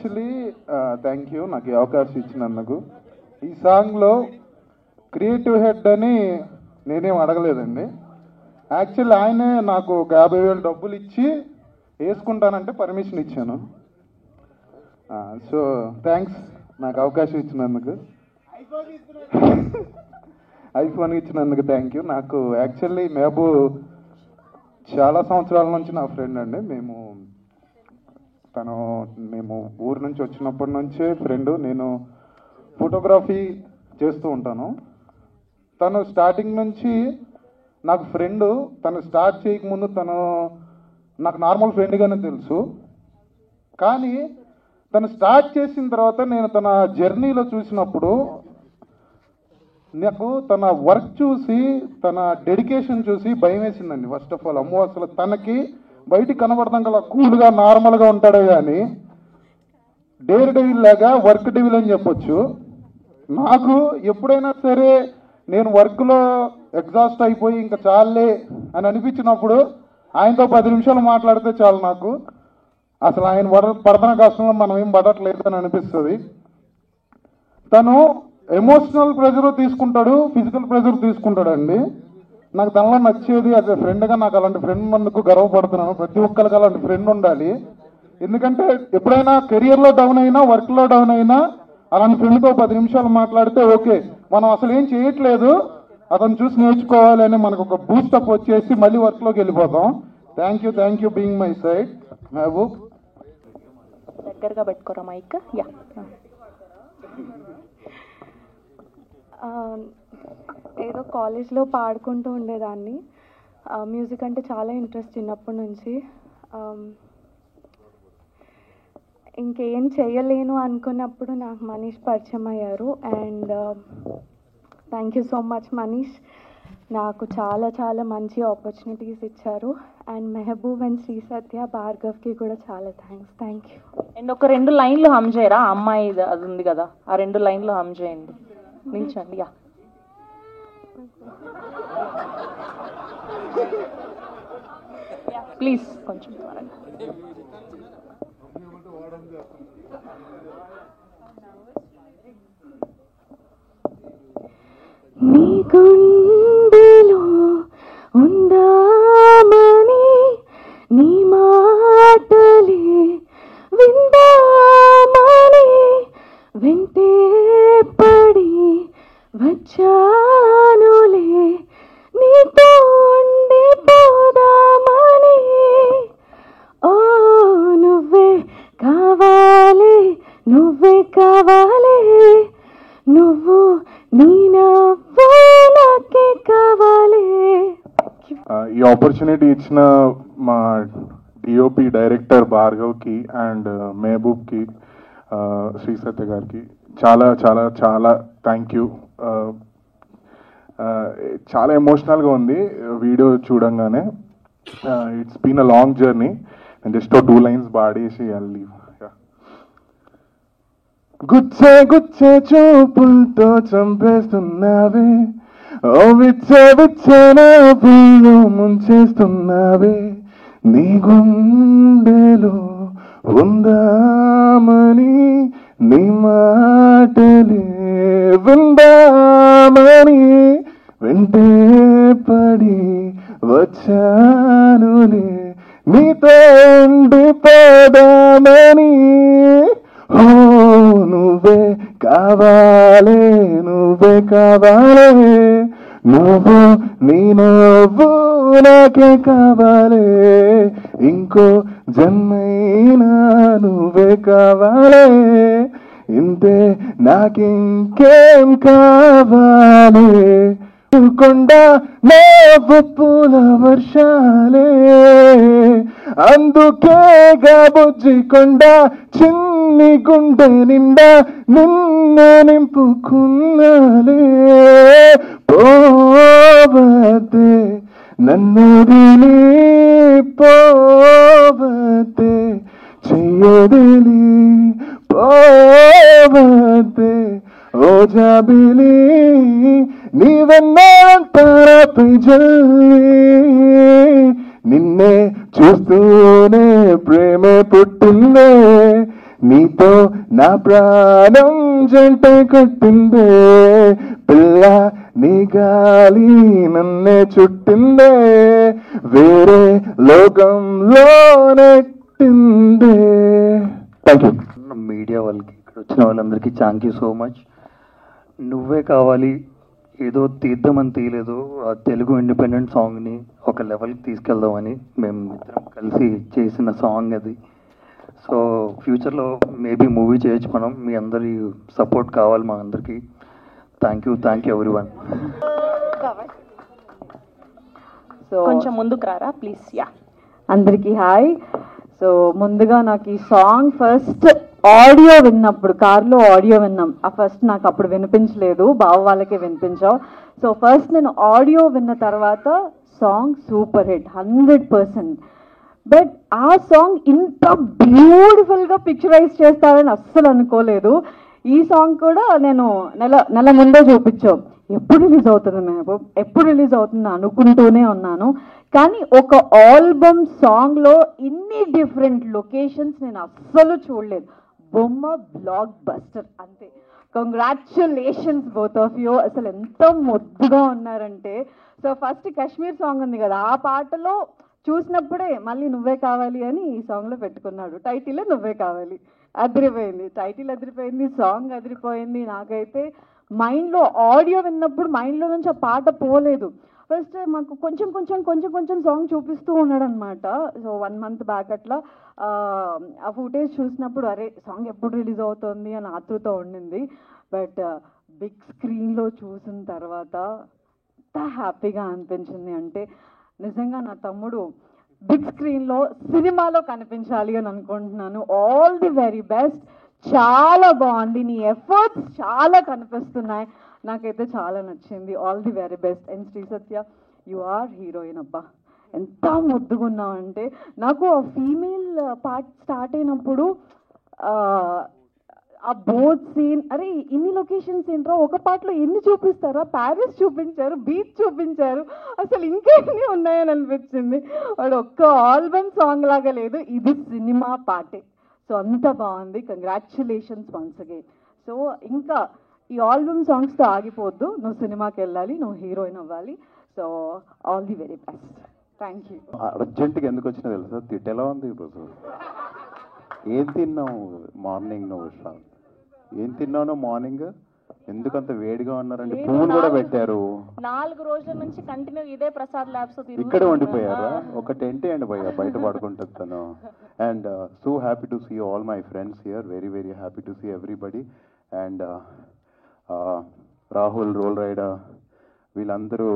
Actually thank you నాకు ఈ అవకాశం ఇచ్చినందుకు. ఈ సాంగ్లో క్రియేటివ్ హెడ్ అని నేనేం అడగలేదండి. యాక్చువల్లీ ఆయనే నాకు ఒక 50,000 డబ్బులు ఇచ్చి వేసుకుంటానంటే పర్మిషన్ ఇచ్చాను. సో థ్యాంక్స్ నాకు అవకాశం ఇచ్చినందుకు, ఐఫోన్ ఇచ్చినందుకు థ్యాంక్ యూ. నాకు యాక్చువల్లీ చాలా సంవత్సరాల నుంచి నా ఫ్రెండ్ అండి. మేము ఊరు నుంచి వచ్చినప్పటి నుంచే ఫ్రెండ్. నేను ఫోటోగ్రఫీ చేస్తూ ఉంటాను. తను స్టార్టింగ్ నుంచి నాకు ఫ్రెండ్. తను స్టార్ట్ చేయకముందు తను నాకు నార్మల్ ఫ్రెండ్గానే తెలుసు. కానీ తను స్టార్ట్ చేసిన తర్వాత నేను తన జర్నీలో చూసినప్పుడు నాకు తన వర్క్ చూసి, తన డెడికేషన్ చూసి భయం వేసిందండి. ఫస్ట్ ఆఫ్ ఆల్ అమ్మో, అసలు తనకి బయటికి కనబడతాం కదా కూల్గా నార్మల్గా ఉంటాడే కానీ డేర్ డెవిల్ లాగా వర్క్ డెవిల్ అని చెప్పొచ్చు. నాకు ఎప్పుడైనా సరే నేను వర్క్లో ఎగ్జాస్ట్ అయిపోయి ఇంకా చాలే అని అనిపించినప్పుడు ఆయనతో 10 నిమిషాలు మాట్లాడితే చాలు, నాకు అసలు ఆయన పడుతున్న కష్టంలో మనం ఏం పడట్లేదు అని అనిపిస్తుంది. తను ఎమోషనల్ ప్రెజర్ తీసుకుంటాడు, ఫిజికల్ ప్రెజర్ తీసుకుంటాడు అండి. నాకు తనలో నచ్చేది యాజ్ ఎ ఫ్రెండ్గా నాకు అలాంటి ఫ్రెండ్ అందుకు గర్వపడుతున్నాను. ప్రతి ఒక్కరికి అలాంటి ఫ్రెండ్ ఉండాలి. ఎందుకంటే ఎప్పుడైనా కెరియర్లో డౌన్ అయినా, వర్క్లో డౌన్ అయినా అలాంటి ఫ్రెండ్తో 10 నిమిషాలు మాట్లాడితే ఓకే, మనం అసలు ఏం చేయట్లేదు, అతను చూసి నేర్చుకోవాలి అని మనకు ఒక బూస్టప్ వచ్చేసి మళ్ళీ వర్క్లోకి వెళ్ళిపోతాం. Thank you being my side. Mahaboob దగ్గరగా పెట్టుకోరా మైక్. యా, ఏదో కాలేజ్లో పాడుకుంటూ ఉండేదాన్ని. మ్యూజిక్ అంటే చాలా ఇంట్రెస్ట్ చిన్నప్పటి నుంచి. ఇంకేం చేయలేను అనుకున్నప్పుడు నాకు మనీష్ పరిచయం అయ్యారు. And thank you so much Manish, నాకు చాలా చాలా మంచి ఆపర్చునిటీస్ ఇచ్చారు. అండ్ మెహబూబ్ అండ్ శ్రీ సత్య, భార్గవ్కి కూడా చాలా థ్యాంక్ యూ. అండ్ ఒక 2 లైన్లు హమ్ చేయరా? అమ్మాయి అది ఉంది కదా, ఆ 2 లైన్లు హమ్ చేయండి. నిల్చండి. యా, ప్లీజ్ కొంచెం త్వరగా. నీ గుండెలో ఉందామని నీ మాటలే విందామని వెంటే పడి వచ్చానులే, నీతో ఉండిపోదామని. ఓ నువ్వే కావాలి, నువ్వే కావాలి, నువ్వు నీ నవ్వు నాకే కావాలి. ఈ ఆపర్చునిటీ ఇచ్చిన మా డిఓపి డైరెక్టర్ భార్గవ్కి అండ్ మెహబూబ్కి, శ్రీ సత్య గారికి చాలా చాలా చాలా థ్యాంక్ యూ. చాలా ఎమోషనల్గా ఉంది వీడియో చూడంగానే. It's been a long journey. And just 2 lines పాడేసి లీవ్. గుచ్చే గుచ్చే చూపులతో చంపేస్తున్నావే, ఓ విచ్చే విచ్చే నా పుల్లో ముంచేస్తున్నావే, నీ గుండెలో ఉందామని నీ మాటలే విందామని వెంటే పడి వచ్చానులే, నీతో ఉండిపోదామని. ఓ నువ్వే కావాలి, నువ్వే కావాలి, నువ్వు నీ నవ్వు నాకే కావాలి, ఇంకో జన్మైనా నువ్వే కావాలి, ఇంతే నాకింకేం కావాలి. కొండ నవ్వు పూల వర్షాలే, అందుకేగా బుజ్జి కొండ చిన్ని గుండె నిండా నిన్ను నింపుకున్నాలే. పోవతే నన్ను దిలి పోవతే, చెయ్యదిలి పోవతే, ఓ జాబిలి నీవెన్నంతరపై జల్లి, నిన్నే చూస్తూనే ప్రేమే పుట్టిందే, నీతో నా ప్రాణం జంట కట్టిందే పిల్ల నీ గాలి నన్నే చుట్టిందే వేరే లోకంలో నెట్టిందే. Thank you. మీడియా వాళ్ళకి, ఇక్కడ వచ్చిన వాళ్ళందరికీ థ్యాంక్ యూ సో మచ్. నువ్వే కావాలి ఏదో తీద్దామని తీయలేదు, ఆ తెలుగు ఇండిపెండెంట్ సాంగ్ని ఒక లెవెల్కి తీసుకెళ్దామని మేము ఇద్దరం కలిసి చేసిన సాంగ్ అది. సో ఫ్యూచర్లో మేబీ మూవీ చేయొచ్చు మనం. మీ అందరి సపోర్ట్ కావాలి మా అందరికీ. Thank you everyone. సో కొంచెం ముందుకు రారా ప్లీజ్. యా, అందరికీ హాయ్. సో ముందుగా నాకు ఈ సాంగ్ ఫస్ట్ ఆడియో విన్నప్పుడు, కార్లో ఆడియో విన్నాం, ఆ ఫస్ట్ నాకు అప్పుడు వినిపించలేదు, బావ వాళ్ళకే వినిపించావు. సో ఫస్ట్ నేను ఆడియో విన్న తర్వాత సాంగ్ సూపర్ హిట్ 100%. బట్ ఆ సాంగ్ ఇంత బ్యూటిఫుల్గా పిక్చరైజ్ చేస్తారని అస్సలు అనుకోలేదు. ఈ సాంగ్ కూడా నేను నెల ముందే చూపించాం, ఎప్పుడు రిలీజ్ అవుతుంది మెహబూబ్, ఎప్పుడు రిలీజ్ అవుతుంది అనుకుంటూనే ఉన్నాను. కానీ ఒక ఆల్బమ్ సాంగ్లో ఇన్ని డిఫరెంట్ లొకేషన్స్ నేను అస్సలు చూడలేదు. బొమ్మ బ్లాక్ బస్టర్ అంతే. Congratulations both of you. అసలు ఎంత ముద్దుగా ఉన్నారంటే, సో ఫస్ట్ కాశ్మీర్ సాంగ్ ఉంది కదా, ఆ పాటలో చూసినప్పుడే మళ్ళీ నువ్వే కావాలి అని ఈ సాంగ్లో పెట్టుకున్నాడు. టైటిల్ నువ్వే కావాలి, అదిరిపోయింది. టైటిల్ అదిరిపోయింది, సాంగ్ అదిరిపోయింది. నాకైతే మైండ్లో ఆడియో విన్నప్పుడు మైండ్లో నుంచి ఆ పాట పోలేదు. ఫస్ట్ మాకు కొంచెం సాంగ్ చూపిస్తూ ఉన్నాడు అనమాట. సో 1 month బ్యాక్ అట్లా ఆ ఫుటేజ్ చూసినప్పుడు అరే సాంగ్ ఎప్పుడు రిలీజ్ అవుతుంది అని ఆతృత ఉండింది. బట్ బిగ్ స్క్రీన్లో చూసిన తర్వాత ఎంత హ్యాపీగా అనిపించింది అంటే, నిజంగా నా తమ్ముడు బిగ్ స్క్రీన్లో సినిమాలో కనిపించాలి అని అనుకుంటున్నాను. All the very best. చాలా బాగుంది, నీ ఎఫర్ట్స్ చాలా కనిపిస్తున్నాయి, నాకైతే చాలా నచ్చింది. All the very best. And Sri Satya, you are heroine. అబ్బా ఎంత ముద్దుగున్నావు అంటే, నాకు ఆ ఫీమేల్ పార్ట్ స్టార్ట్ అయినప్పుడు ఆ బోట్ సీన్, అరే ఇన్ని లొకేషన్స్ ఏంట్రా, ఒక పాటలో ఎన్ని చూపిస్తారా, ప్యారిస్ చూపించారు, బీచ్ చూపించారు, అసలు ఇంకా ఎన్ని ఉన్నాయని అనిపించింది. వాడు ఒక్క ఆల్బమ్ సాంగ్ లాగా లేదు, ఇది సినిమా పాటే. సో అంత బాగుంది. Congratulations once again. సో ఇంకా ఈ ఆల్బమ్ సాంగ్స్తో ఆగిపోద్దు, నువ్వు సినిమాకి వెళ్ళాలి, నువ్వు హీరోయిన్ అవ్వాలి. So all the very best. Thank you. అర్జెంటుగా ఎందుకు వచ్చినా తెలుసా, తిట్టెలా ఉంది ఈరోజు. ఏం తిన్నావు మార్నింగ్? నువ్వు ఏం తిన్నావు మార్నింగ్? ఎందుకంత వేడిగా ఉన్నారంటే పువ్వులు కూడా పెట్టారు. 4 రోజుల నుంచి కంటిన్యూ ఇదే ప్రసాద్ ల్యాబ్స్ ఇక్కడే ఉండిపోయారా? ఒక టెంట్ అండి భయ్య, బయట పడుకుంటుంది తను. And so happy to see all my friends here, very very happy to see everybody. And Rahul, roll rider, వీళ్ళందరూ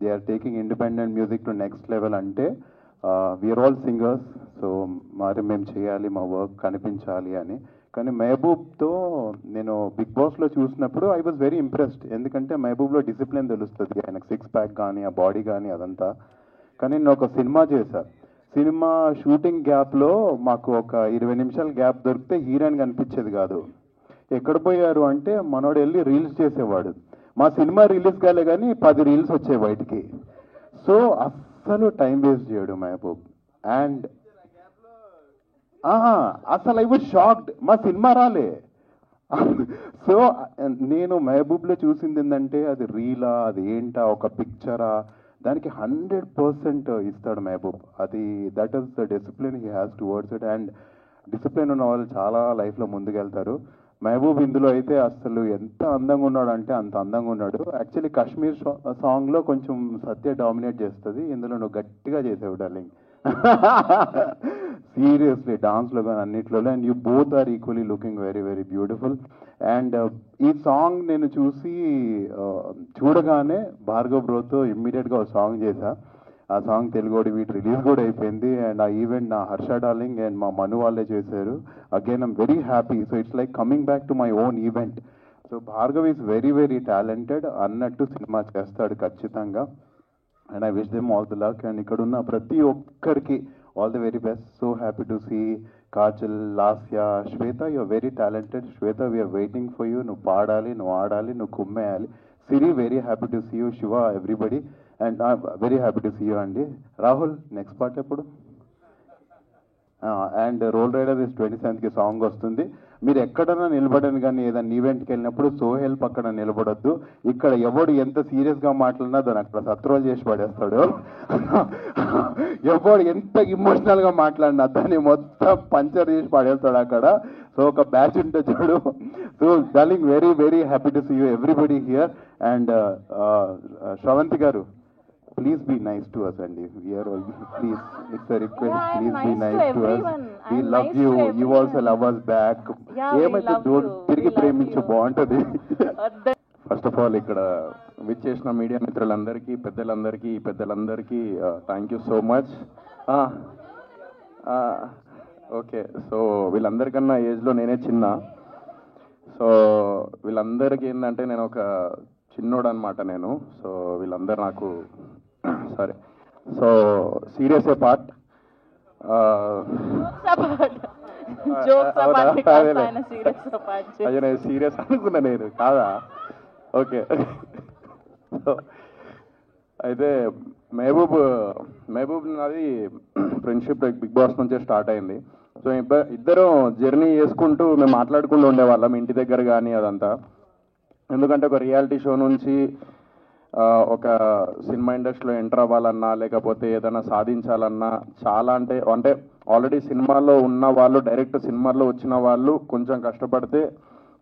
they are taking independent music to next level. అంటే వీఆర్ ఆల్ సింగర్స్, సో మరి మేము చేయాలి, మా వర్క్ కనిపించాలి అని. కానీ మెహబూబ్తో నేను బిగ్ బాస్లో చూసినప్పుడు ఐ వాజ్ వెరీ ఇంప్రెస్డ్. ఎందుకంటే మెహబూబ్లో డిసిప్లిన్ తెలుస్తుంది, ఆయనకు 6 pack కానీ ఆ బాడీ కానీ అదంతా. కానీ నేను ఒక సినిమా చేశాను, సినిమా షూటింగ్ గ్యాప్లో మాకు ఒక 20 నిమిషాల గ్యాప్ దొరికితే హీరోయిన్ కనిపించేది కాదు. ఎక్కడ పోయారు అంటే మనోడు వెళ్ళి రీల్స్ చేసేవాడు. మా సినిమా రిలీజ్ కాలే కానీ 10 రీల్స్ వచ్చాయి బయటికి. సో అస్సలు టైం వేస్ట్ చేయడు మెహబూబ్. అండ్ అసలు ఐ వాజ్ షాక్డ్, మా సినిమా రాలే. సో నేను మెహబూబ్లో చూసింది ఏంటంటే, అది రీలా, అది ఏంటా, ఒక పిక్చరా, దానికి 100% ఇస్తాడు మెహబూబ్. అది that is the discipline he has towards it. And discipline ఉన్న వాళ్ళు చాలా లైఫ్లో ముందుకెళ్తారు. మెహబూబ్ ఇందులో అయితే అసలు ఎంత అందంగా ఉన్నాడు అంటే అంత అందంగా ఉన్నాడు. యాక్చువల్లీ కాశ్మీర్ సాంగ్లో కొంచెం సత్య డామినేట్ చేస్తుంది, ఇందులో నువ్వు గట్టిగా చేసావు డార్లింగ్. సీరియస్లీ డాన్స్లో కానీ అన్నిట్లో. And you both are equally looking very very beautiful. And ఈ సాంగ్ నేను చూడగానే భార్గవ్ బ్రోతో ఇమ్మీడియట్గా ఒక సాంగ్ చేశా. ఆ సాంగ్ తెలుగు వీటి రిలీజ్ కూడా అయిపోయింది. అండ్ ఆ ఈవెంట్ నా హర్ష డార్లింగ్ అండ్ మా మను వాళ్ళే చేశారు. Again I'm very happy. So it's like coming back to my own event. So Bhargav is very very talented, అన్నట్టు సినిమా చేస్తాడు ఖచ్చితంగా. And I wish them all the luck. And ఇక్కడ ఉన్న ప్రతి ఒక్కరికి all the very best. So happy to see Kajal, Lasya, Swetha, you are very talented. Swetha, we're waiting for you. నువ్వు పాడాలి, నువ్వు ఆడాలి, నువ్వు కుమ్మేయాలి. Siri, very happy to see you. Shiva, everybody, and very happy to see you అండి. రాహుల్, నెక్స్ట్ పార్ట్ ఎప్పుడు? And Roll Rida is 27th song వస్తుంది. మీరు ఎక్కడన్నా నిలబడని కానీ ఏదైనా ఈవెంట్కి వెళ్ళినప్పుడు సోహెల్ పక్కన నిలబడొద్దు. ఇక్కడ ఎవడు ఎంత సీరియస్గా మాట్లాడినా దాన్ని అక్కడ సత్రోలు చేసి పడేస్తాడు. ఎవడు ఎంత ఇమోషనల్గా మాట్లాడినా దాన్ని మొత్తం పంచర్ చేసి పడేస్తాడు అక్కడ. సో ఒక బ్యాచ్ ఉంటే చూడు. So darling, very very happy to see you everybody here. And Sravanthi గారు, please be nice to us, and we are all, please, it's a request, Yeah, I'm please be nice nice to to us. everyone. We I'm love nice you, to you also everyone. love us back. Yeah, we ఏమైతే love door you. తిరిగి We love ప్రేమించు, you. బాగుంటుంది. అదే. First of all ఇక్కడ విచ్చేసిన media మిత్రులందరికీ, పెద్దలందరికీ thank you so much. Okay, so వీళ్ళందరికన్నా ఏజ్లో నేనే చిన్న. సో వీళ్ళందరికీ ఏంటంటే నేను ఒక చిన్నోడు అనమాట నేను. సో వీళ్ళందరూ నాకు సారీ. సో సీరియస్ ఏ పార్ట్. అయ్యో నేను సీరియస్ అనుకున్నా, నేను కాదా? ఓకే. అయితే మహబూబ్ నాది ఫ్రెండ్షిప్ బిగ్ బాస్ నుంచే స్టార్ట్ అయింది. సో ఇద్దరం జర్నీ చేసుకుంటూ మేము మాట్లాడుకుంటూ ఉండేవాళ్ళం ఇంటి దగ్గర కానీ అదంతా. ఎందుకంటే ఒక రియాలిటీ షో నుంచి ఒక సినిమా ఇండస్ట్రీలో ఎంటర్ అవ్వాలన్నా లేకపోతే ఏదైనా సాధించాలన్నా చాలా అంటే ఆల్రెడీ సినిమాలో ఉన్న వాళ్ళు, డైరెక్ట్ సినిమాలో వచ్చిన వాళ్ళు కొంచెం కష్టపడితే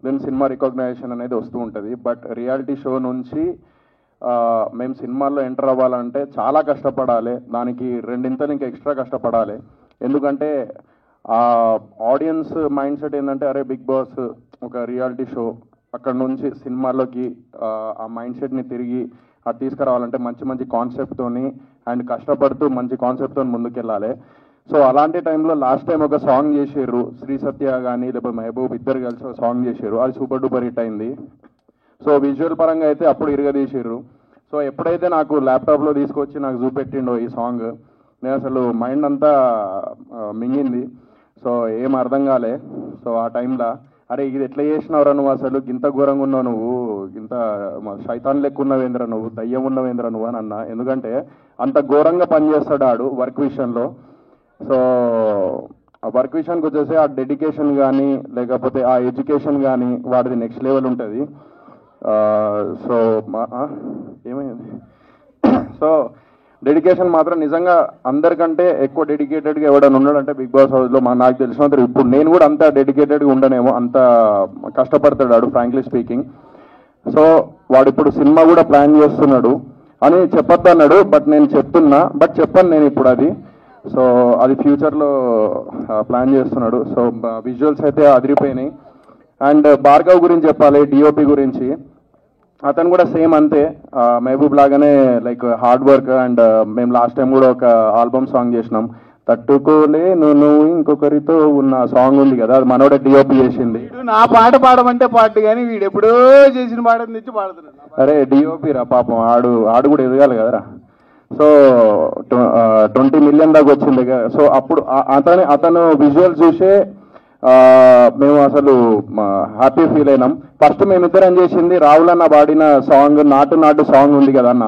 దెన్ సినిమా రికగ్నైజేషన్ అనేది వస్తూ ఉంటుంది. బట్ రియాలిటీ షో నుంచి మేము సినిమాల్లో ఎంటర్ అవ్వాలంటే చాలా కష్టపడాలి. దానికి రెండింతలు ఇంకా ఎక్స్ట్రా కష్టపడాలి. ఎందుకంటే ఆడియన్స్ మైండ్ సెట్ ఏంటంటే, అరే బిగ్ బాస్ ఒక రియాలిటీ షో, అక్కడ నుంచి సినిమాల్లోకి ఆ మైండ్ సెట్ని తిరిగి అది తీసుకురావాలంటే మంచి కాన్సెప్ట్తోని అండ్ కష్టపడుతూ మంచి కాన్సెప్ట్తో ముందుకెళ్ళాలి. సో అలాంటి టైంలో లాస్ట్ టైం ఒక సాంగ్ చేసారు, శ్రీ సత్య కానీ లేకపోతే మహబూబ్ ఇద్దరు కలిసి ఒక సాంగ్ చేసారు. అది సూపర్ డూపర్ హిట్ అయింది. సో విజువల్ పరంగా అయితే అప్పుడు ఇరగదీసారు. సో ఎప్పుడైతే నాకు ల్యాప్టాప్లో తీసుకొచ్చి నాకు చూపెట్టిండో ఈ సాంగ్, నేను అసలు మైండ్ అంతా మింగింది. సో ఏం అర్థం కాలే. సో ఆ టైంలో అరే ఇది ఎట్లా చేసినవరా నువ్వు, అసలు ఇంత ఘోరంగా ఉన్నావు నువ్వు, ఇంత శైతాన్ లెక్క ఉన్నవేంద్ర నువ్వు, దయ్యం ఉన్నవేంద్ర నువ్వు అని అన్నా. ఎందుకంటే అంత ఘోరంగా పనిచేస్తాడు ఆడు వర్క్ విషయంలో. సో ఆ వర్క్ విషయానికి వచ్చేసి ఆ డెడికేషన్ కానీ లేకపోతే ఆ ఎడ్యుకేషన్ కానీ వాడిది నెక్స్ట్ లెవెల్ ఉంటుంది. సో ఏమైంది? సో డెడికేషన్ మాత్రం నిజంగా అందరికంటే ఎక్కువ డెడికేటెడ్గా ఎవడన్నా ఉన్నాడంటే బిగ్ బాస్ హౌస్లో నాకు తెలిసినంత. ఇప్పుడు నేను కూడా అంత డెడికేటెడ్గా ఉండనేమో, అంత కష్టపడతాడు వాడు ఫ్రాంక్లీ స్పీకింగ్. సో వాడు ఇప్పుడు సినిమా కూడా ప్లాన్ చేస్తున్నాడు అని చెప్పొద్దు అన్నాడు. బట్ నేను చెప్తున్నా, చెప్పను నేను ఇప్పుడు అది. సో అది ఫ్యూచర్లో ప్లాన్ చేస్తున్నాడు. సో విజువల్స్ అయితే అదిరిపోయినాయి. అండ్ భార్గవ్ గురించి చెప్పాలి, డిఓపి గురించి. అతను కూడా సేమ్ అంతే, మహబూబ్ లాగానే లైక్ హార్డ్ వర్క్. అండ్ మేము లాస్ట్ టైం కూడా ఒక ఆల్బమ్ సాంగ్ చేసినాం, తట్టుకోలేను నువ్వు ఇంకొకరితో ఉన్న సాంగ్ ఉంది కదా, అది మనోడే డిఓపి చేసింది. నా పాట పాడమంటే పాట కానీ వీడు ఎప్పుడో చేసిన పాట తెచ్చి పాడుతున్నాడు. అరే డిఓపి రా పాపం, ఆడు కూడా ఎదగాలి కదరా. సో 20 million దాకా వచ్చింది కదా. సో అప్పుడు అతను విజువల్ చూసే మేము అసలు హ్యాపీ ఫీల్ అయినాం. ఫస్ట్ మేమిద్దరం చేసింది రాహుల్ అన్న పాడిన సాంగ్, నాటు సాంగ్ ఉంది కదా అన్న.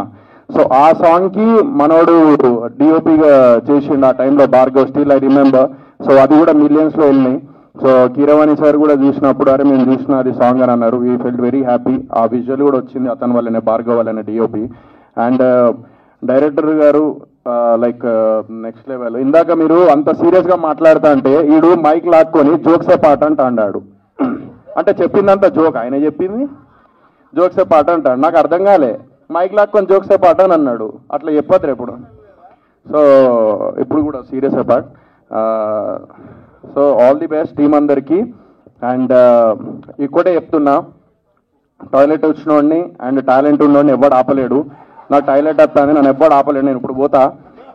సో ఆ సాంగ్కి మనోడు డిఓపిగా చేసిండు ఆ టైంలో, Bhargav, still I remember. So అది కూడా మిలియన్స్లో వెళ్ళినాయి. సో కీరవాణి సార్ కూడా చూసినప్పుడు అరే మేము చూసిన అది సాంగ్ అని అన్నారు. We felt very happy. ఆ విజువల్ కూడా వచ్చింది అతని వల్లనే, భార్గవ్ వల్లనే డిఓపి. అండ్ డైరెక్టర్ గారు లైక్ నెక్స్ట్ లెవెల్. ఇందాక మీరు అంత సీరియస్గా మాట్లాడుతా అంటే ఈడు మైక్ లాక్కొని జోక్సే పాట అంటాడు. అంటే చెప్పిందంతా జోక్, ఆయన చెప్పింది జోక్సే పాట అంటాడు. నాకు అర్థం కాలే, మైక్ లాక్కొని జోక్సే పాట అని అన్నాడు. అట్లా చెప్పద్దు ఎప్పుడు. సో ఇప్పుడు కూడా serious part. So all the best team అందరికీ. అండ్ ఇక్కడే చెప్తున్నా, టాయిలెట్ వచ్చినోడిని అండ్ టాలెంట్ ఉన్నోడిని ఎవడు ఆపలేడు. నాకు టాయిలెట్ వస్తాను, నన్ను ఎవ్వడు ఆపలేడు. నేను ఇప్పుడు పోతా,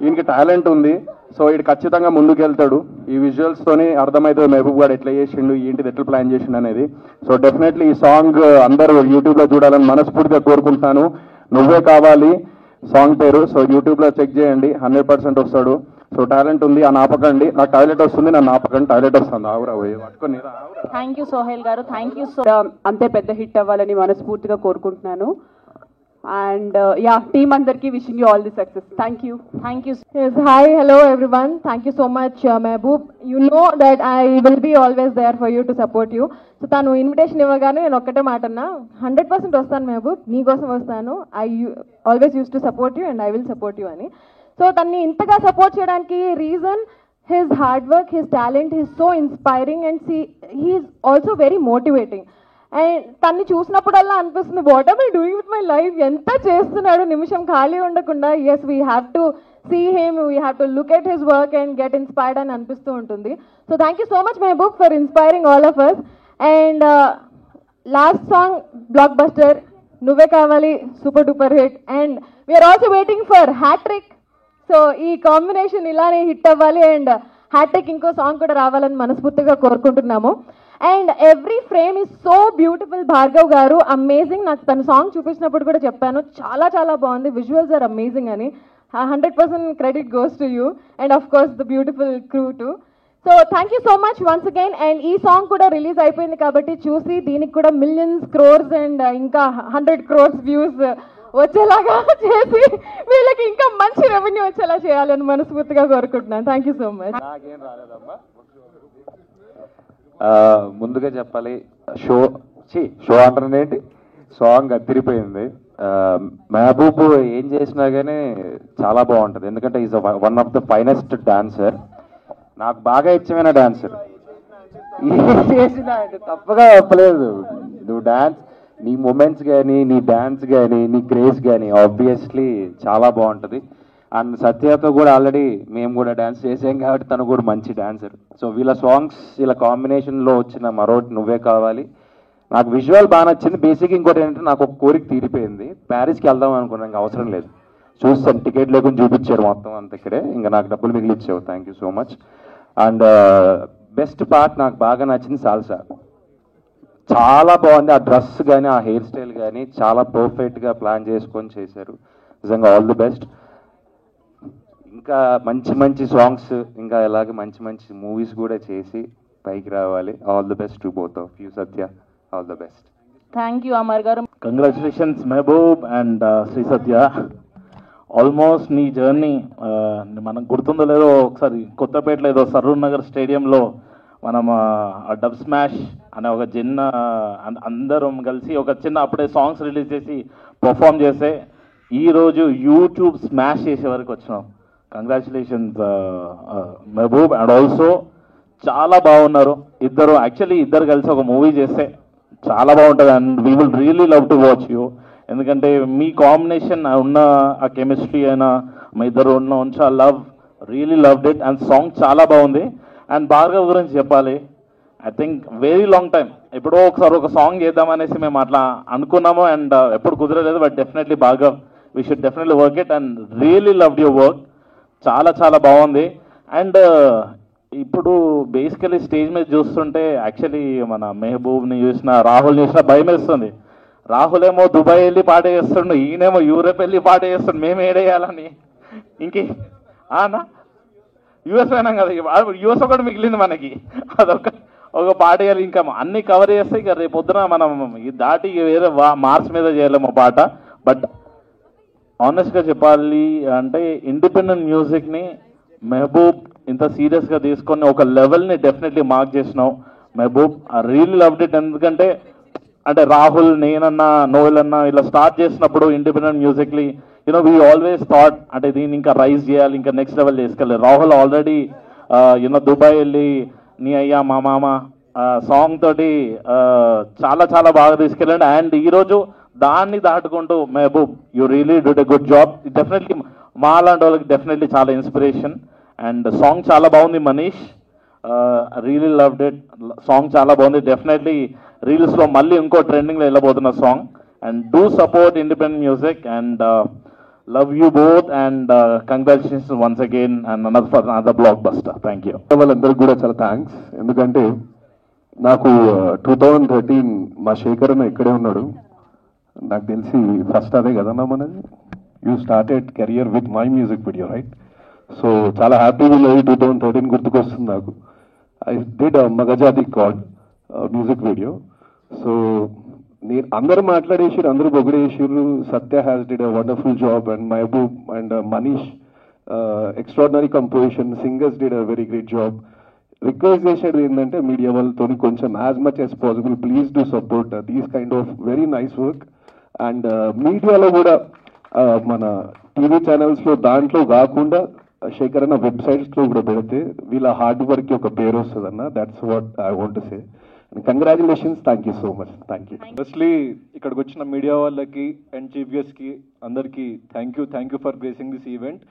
ఈయనకి టాలెంట్ ఉంది. సో వీడు ఖచ్చితంగా ముందుకెళ్తాడు. ఈ విజువల్స్తోని అర్థమవుతుంది మహబూబ్ గారు ఎట్లా చేసిండు, ఏంటిది ఎట్లా ప్లాన్ చేసిండు అనేది. సో డెఫినెట్లీ ఈ సాంగ్ అందరూ యూట్యూబ్లో చూడాలని మనస్ఫూర్తిగా కోరుకుంటున్నాను. నువ్వే కావాలి సాంగ్ పేరు. సో యూట్యూబ్లో చెక్ చేయండి, 100% వస్తాడు. సో టాలెంట్ ఉంది, అని ఆపకండి. నాకు టాయిలెట్ వస్తుంది, నన్ను ఆపకండి. టాయిలెట్ వస్తుంది, ఆవురా పట్టుకొని. థ్యాంక్ యూ సోహెల్ గారు, థ్యాంక్ యూ సో. అంతే పెద్ద హిట్ అవ్వాలని మనస్ఫూర్తిగా కోరుకుంటున్నాను. అండ్ యా టీమ్ అందరికీ wishing you all the success. Thank you. Thank you. Yes, hi, hello everyone. Thank you so much, Mehboob. You know that I will be always there for you to support you. So తను invitation ఇవ్వగానే నేను ఒక్కటే మాట అన్నా, 100% వస్తాను మెహబూబ్, నీకోసం వస్తాను. I always use to support you and I will support you అని. సో తన్ని ఇంతగా సపోర్ట్ చేయడానికి reason his hard work, his talent, his so inspiring and he's also very motivating. And తన్ని చూసినప్పుడల్లా అనిపిస్తుంది, what are I doing with my life, ఎంత చేస్తున్నాడు, నిమిషం ఖాళీ ఉండకుండా. Yes, we have to see him, we have to look at his work and get inspired అని అనిపిస్తూ ఉంటుంది. So thank you so much Mehboob for inspiring all of us. And last song blockbuster, నువ్వే కావాలి, super duper hit, and we are also waiting for hat trick. So ఈ combination ఇలానే hit అవ్వాలి and hat trick ఇంకో song కూడా రావాలని మనస్ఫూర్తిగా కోరుకుంటున్నాము. And every frame is so beautiful. Bhargav గారు అమేజింగ్. నాకు తన సాంగ్ చూపించినప్పుడు కూడా చెప్పాను, చాలా చాలా బాగుంది, విజువల్స్ ఆర్ అమేజింగ్ అని. 100% credit goes to you and of course the beautiful crew too. So thank you so much once again. And ee song kuda release అయిపోయింది కాబట్టి చూసి దీనికి కూడా millions, crores and ఇంకా 100 crores views వచ్చేలాగా చేసి వీళ్ళకి ఇంకా మంచి రెవెన్యూ వచ్చేలా చేయాలని మనస్ఫూర్తిగా కోరుకుంటున్నాను. Thank you so much. నాకేం రాలేదమ్మా. ముందుగా చెప్పాలి, షో అంటారేంటి, సాంగ్ అదిరిపోయింది. మెహబూబ్ ఏం చేసినా కానీ చాలా బాగుంటుంది, ఎందుకంటే is one of the finest dancer, నాకు బాగా ఇష్టమైన డాన్సర్. ఏం చేసినా తప్పగా చెప్పలేదు. నువ్వు డాన్స్, నీ మూమెంట్స్ కానీ, నీ డాన్స్ కానీ, నీ గ్రేస్ కానీ ఆబ్వియస్లీ చాలా బాగుంటుంది. అండ్ సత్యతో కూడా ఆల్రెడీ మేము కూడా డాన్స్ చేసాం కాబట్టి తను కూడా మంచి డాన్సర్. సో వీళ్ళ సాంగ్స్, వీళ్ళ కాంబినేషన్లో వచ్చిన మరోటి నువ్వే కావాలి, నాకు విజువల్ బాగా నచ్చింది. బేసిక్ ఇంకోటి ఏంటంటే నాకు ఒక కోరిక తీరిపోయింది, ప్యారిస్కి వెళ్దాం అనుకున్నాను, ఇంకా అవసరం లేదు, చూస్తాను, టికెట్ లేకుండా చూపించారు మొత్తం అంత ఇక్కడే, ఇంకా నాకు డబ్బులు మిగిలిచ్చావు. Thank you so much. And best part నాకు బాగా నచ్చింది సాల్సా, చాలా బాగుంది. ఆ డ్రెస్ కానీ, ఆ హెయిర్ స్టైల్ కానీ చాలా పర్ఫెక్ట్గా ప్లాన్ చేసుకొని చేశారు. నిజంగా ఆల్ ది బెస్ట్. ఇంకా మంచి మంచి సాంగ్స్, ఇంకా ఇలాగే మంచి మంచి మూవీస్ కూడా చేసి పైకి రావాలి. All the best to both of you. Satya, all the best. Thank you Amar garu. Congratulations Mehboob and Sri Satya. Almost నీ జర్నీ మనకు గుర్తుందో లేదో, ఒకసారి కొత్తపేటలో ఏదో సరూర్ నగర్ స్టేడియంలో మనం డబ్ స్మాష్ అనే ఒక చిన్న అందరం కలిసి ఒక చిన్న అప్పుడే సాంగ్స్ రిలీజ్ చేసి పర్ఫామ్ చేస్తే ఈరోజు యూట్యూబ్ స్మాష్ చేసే వరకు వచ్చినాం. కంగ్రాచులేషన్స్ మెహబూబ్. అండ్ ఆల్సో చాలా బాగున్నారు ఇద్దరు. యాక్చువల్లీ ఇద్దరు కలిసి ఒక మూవీ చేస్తే చాలా బాగుంటుంది and we will really love to watch you. ఎందుకంటే మీ కాంబినేషన్ ఉన్న ఆ కెమిస్ట్రీ అయినా మా ఇద్దరు ఉన్న love, really loved it. And song చాలా బాగుంది. అండ్ భార్గవ్ గురించి చెప్పాలి, I think very long time ఎప్పుడో ఒకసారి ఒక సాంగ్ చేద్దామనేసి మేము అట్లా అనుకున్నాము అండ్ ఎప్పుడు కుదరలేదు. But definitely Bhargav, we should definitely work it and really loved your work. చాలా చాలా బాగుంది. అండ్ ఇప్పుడు బేసికలీ స్టేజ్ మీద చూస్తుంటే యాక్చువల్లీ మన మెహబూబ్ని చూసిన, రాహుల్ని చూసినా భయం వేస్తుంది. రాహుల్ ఏమో దుబాయ్ వెళ్ళి పాట చేస్తుండు, ఈయనేమో యూరోప్ వెళ్ళి పాట చేస్తుండు, మేము ఏడేయాలని. ఇంకే నా యూఎస్ పోయినాం కదా, యూఎస్ ఒకటి మిగిలింది మనకి, ఒక పాట వేయాలి. ఇంకా అన్ని కవర్ చేస్తే ఇక రేపు పొద్దున మనం దాటి వేరే మార్క్స్ మీద చేయలేము పాట. బట్ ఆనెస్ట్గా చెప్పాలి అంటే ఇండిపెండెంట్ మ్యూజిక్ని మెహబూబ్ ఇంత సీరియస్గా తీసుకొని ఒక లెవెల్ని డెఫినెట్లీ మార్క్ చేసినావు Mehboob. I really loved it. ఎందుకంటే అంటే రాహుల్, నేనన్నా, నోయల్ అన్నా ఇలా స్టార్ట్ చేసినప్పుడు ఇండిపెండెంట్ మ్యూజిక్లీ యూనో వీ ఆల్వేస్ థాట్ అంటే దీన్ని ఇంకా రైజ్ చేయాలి, ఇంకా నెక్స్ట్ లెవెల్ తీసుకెళ్ళాలి. రాహుల్ ఆల్రెడీ యూనో దుబాయ్ వెళ్ళి నీ అయ్యా మా మామ సాంగ్ తోటి చాలా చాలా బాగా తీసుకెళ్ళండి. అండ్ ఈరోజు దాన్ని దాటుకుంటూ Mehboob you really did a good job. Definitely మా లాంటి వాళ్ళకి డెఫినెట్లీ చాలా ఇన్స్పిరేషన్. అండ్ సాంగ్ చాలా బాగుంది Manish, really loved it. Song చాలా బాగుంది. డెఫినెట్లీ రీల్స్లో మళ్ళీ ఇంకో ట్రెండింగ్లో వెళ్ళబోతున్న song. And do support independent music and love you both and congratulations once again and another blockbuster. Thank you. వాళ్ళందరికీ కూడా చాలా థ్యాంక్స్. ఎందుకంటే నాకు 2013 మా శేఖర్ అన్న ఇక్కడే ఉన్నాడు, నాకు తెలిసి ఫస్ట్ అదే కదన్నా మనది. You started career with my music video right. So చాలా హ్యాపీగా ఉన్నది. 2013 గుర్తుకొస్తుంది నాకు. ఐ డిడ్ మగజాతి గాడ్ మ్యూజిక్ వీడియో. సో నేను అందరూ మాట్లాడేసారు, అందరూ పొగిడేసారు. Satya has did a wonderful job and Mahboob and Manish extraordinary composition, singers did a very great job. Request చేసేది ఏంటంటే మీడియా వాళ్ళతో కొంచెం as much as possible please do support these kind of very nice work. And మీడియాలో కూడా మన TV ఛానల్స్లో దాంట్లో కాకుండా శేఖర్ అన్న వెబ్సైట్స్లో కూడా పెడితే వీళ్ళ హార్డ్ వర్క్కి ఒక పేరు వస్తుంది అన్న. That's what I want to say. Congratulations, thank you so much. Thank you. Firstly ఇక్కడికి వచ్చిన మీడియా వాళ్ళకి అండ్ చీఫ్ గెస్ట్కి అందరికీ thank you for gracing this event.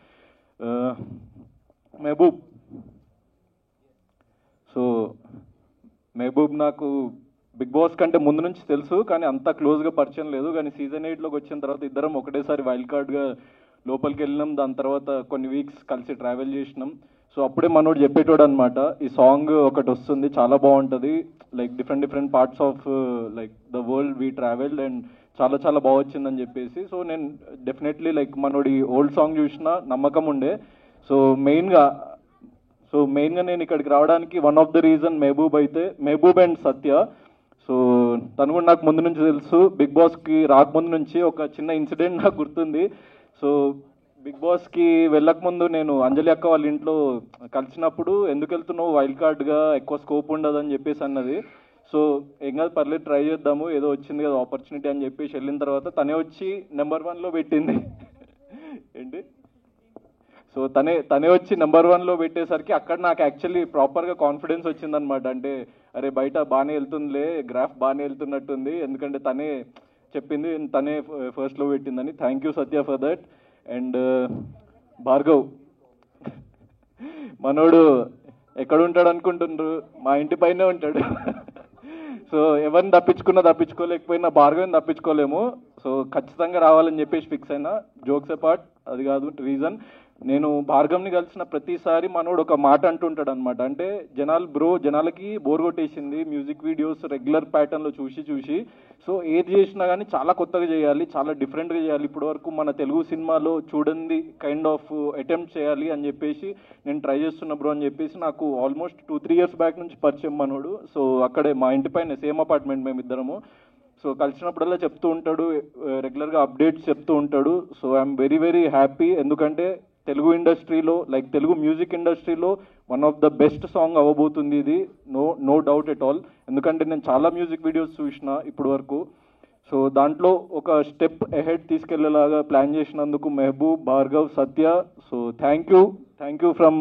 Mehboob, so Mehboob నాకు బిగ్ బాస్ కంటే ముందు నుంచి తెలుసు, కానీ అంత క్లోజ్గా పరిచయం లేదు. కానీ సీజన్ 8లోకి వచ్చిన తర్వాత ఇద్దరం ఒకటేసారి వైల్డ్ కార్డ్గా లోపలికి వెళ్ళినాం. దాని తర్వాత కొన్ని వీక్స్ కలిసి ట్రావెల్ చేసినాం. సో అప్పుడే మనోడు చెప్పేటోడు అనమాట, ఈ సాంగ్ ఒకటి వస్తుంది చాలా బాగుంటుంది, like different parts of like the world we travelled and చాలా బాగా వచ్చిందని చెప్పేసి. సో నేను డెఫినెట్లీ లైక్ మనోడి ఓల్డ్ సాంగ్ చూసిన నమ్మకం ఉండే. సో మెయిన్గా నేను ఇక్కడికి రావడానికి one of the reason Mehboob and Satya. So తను కూడా నాకు ముందు నుంచి తెలుసు. బిగ్ బాస్కి రాకముందు నుంచి ఒక చిన్న ఇన్సిడెంట్ నాకు గుర్తుంది. సో బిగ్ బాస్కి వెళ్ళకముందు నేను అంజలి అక్క వాళ్ళ ఇంట్లో కలిసినప్పుడు ఎందుకు వెళ్తున్నావు, వైల్డ్ కార్డ్గా ఎక్కువ స్కోప్ ఉండదని చెప్పేసి అన్నది. సో ఏం కాదు పర్లేదు ట్రై చేద్దాము, ఏదో వచ్చింది కదా ఆపర్చునిటీ అని చెప్పేసి వెళ్ళిన తర్వాత తనే వచ్చి నెంబర్ 1లో పెట్టింది. ఏంటి, సో తనే వచ్చి నెంబర్ 1లో పెట్టేసరికి అక్కడ నాకు యాక్చువల్లీ ప్రాపర్గా కాన్ఫిడెన్స్ వచ్చిందనమాట. అంటే అరే బయట బాగానే వెళ్తుందిలే, గ్రాఫ్ బాగానే వెళ్తున్నట్టుంది, ఎందుకంటే తనే చెప్పింది, తనే ఫస్ట్లో పెట్టిందని. Thank you Satya for that. And Bhargav మనోడు ఎక్కడ ఉంటాడు అనుకుంటుండ్రు, మా ఇంటి పైనే ఉంటాడు. సో ఎవరిని తప్పించుకోలేకపోయినా భార్గవ్ని తప్పించుకోలేము. సో ఖచ్చితంగా రావాలని చెప్పేసి ఫిక్స్ అయినా. జోక్స్ అపార్ట్, అది కాదు రీజన్. నేను భార్గవ్ని కలిసిన ప్రతిసారి మనోడు ఒక మాట అంటుంటాడు అనమాట. అంటే జనాలకి బోర్ కొట్టేసింది మ్యూజిక్ వీడియోస్ రెగ్యులర్ ప్యాటర్న్లో చూసి. సో ఏది చేసినా కానీ చాలా కొత్తగా చేయాలి, చాలా డిఫరెంట్గా చేయాలి, ఇప్పటి వరకు మన తెలుగు సినిమాలో చూడండి కైండ్ ఆఫ్ అటెంప్ట్ చేయాలి అని చెప్పేసి నేను ట్రై చేస్తున్నా బ్రో అని చెప్పేసి నాకు ఆల్మోస్ట్ 2-3 years బ్యాక్ నుంచి పరిచయం మనోడు. సో అక్కడే మా ఇంటి పైన సేమ్ అపార్ట్మెంట్ మేమిద్దరము. సో కలిసినప్పుడల్లా చెప్తూ ఉంటాడు, రెగ్యులర్గా అప్డేట్స్ చెప్తూ ఉంటాడు. సో ఐఎమ్ వెరీ హ్యాపీ, ఎందుకంటే తెలుగు ఇండస్ట్రీలో లైక్ తెలుగు మ్యూజిక్ ఇండస్ట్రీలో one of the best song అవ్వబోతుంది ఇది, నో డౌట్ ఎట్ ఆల్. ఎందుకంటే నేను చాలా మ్యూజిక్ వీడియోస్ చూసిన ఇప్పటి వరకు. సో దాంట్లో ఒక స్టెప్ అహెడ్ తీసుకెళ్లేలాగా ప్లాన్ చేసినందుకు Mehboob, Bhargav, Satya, so thank you from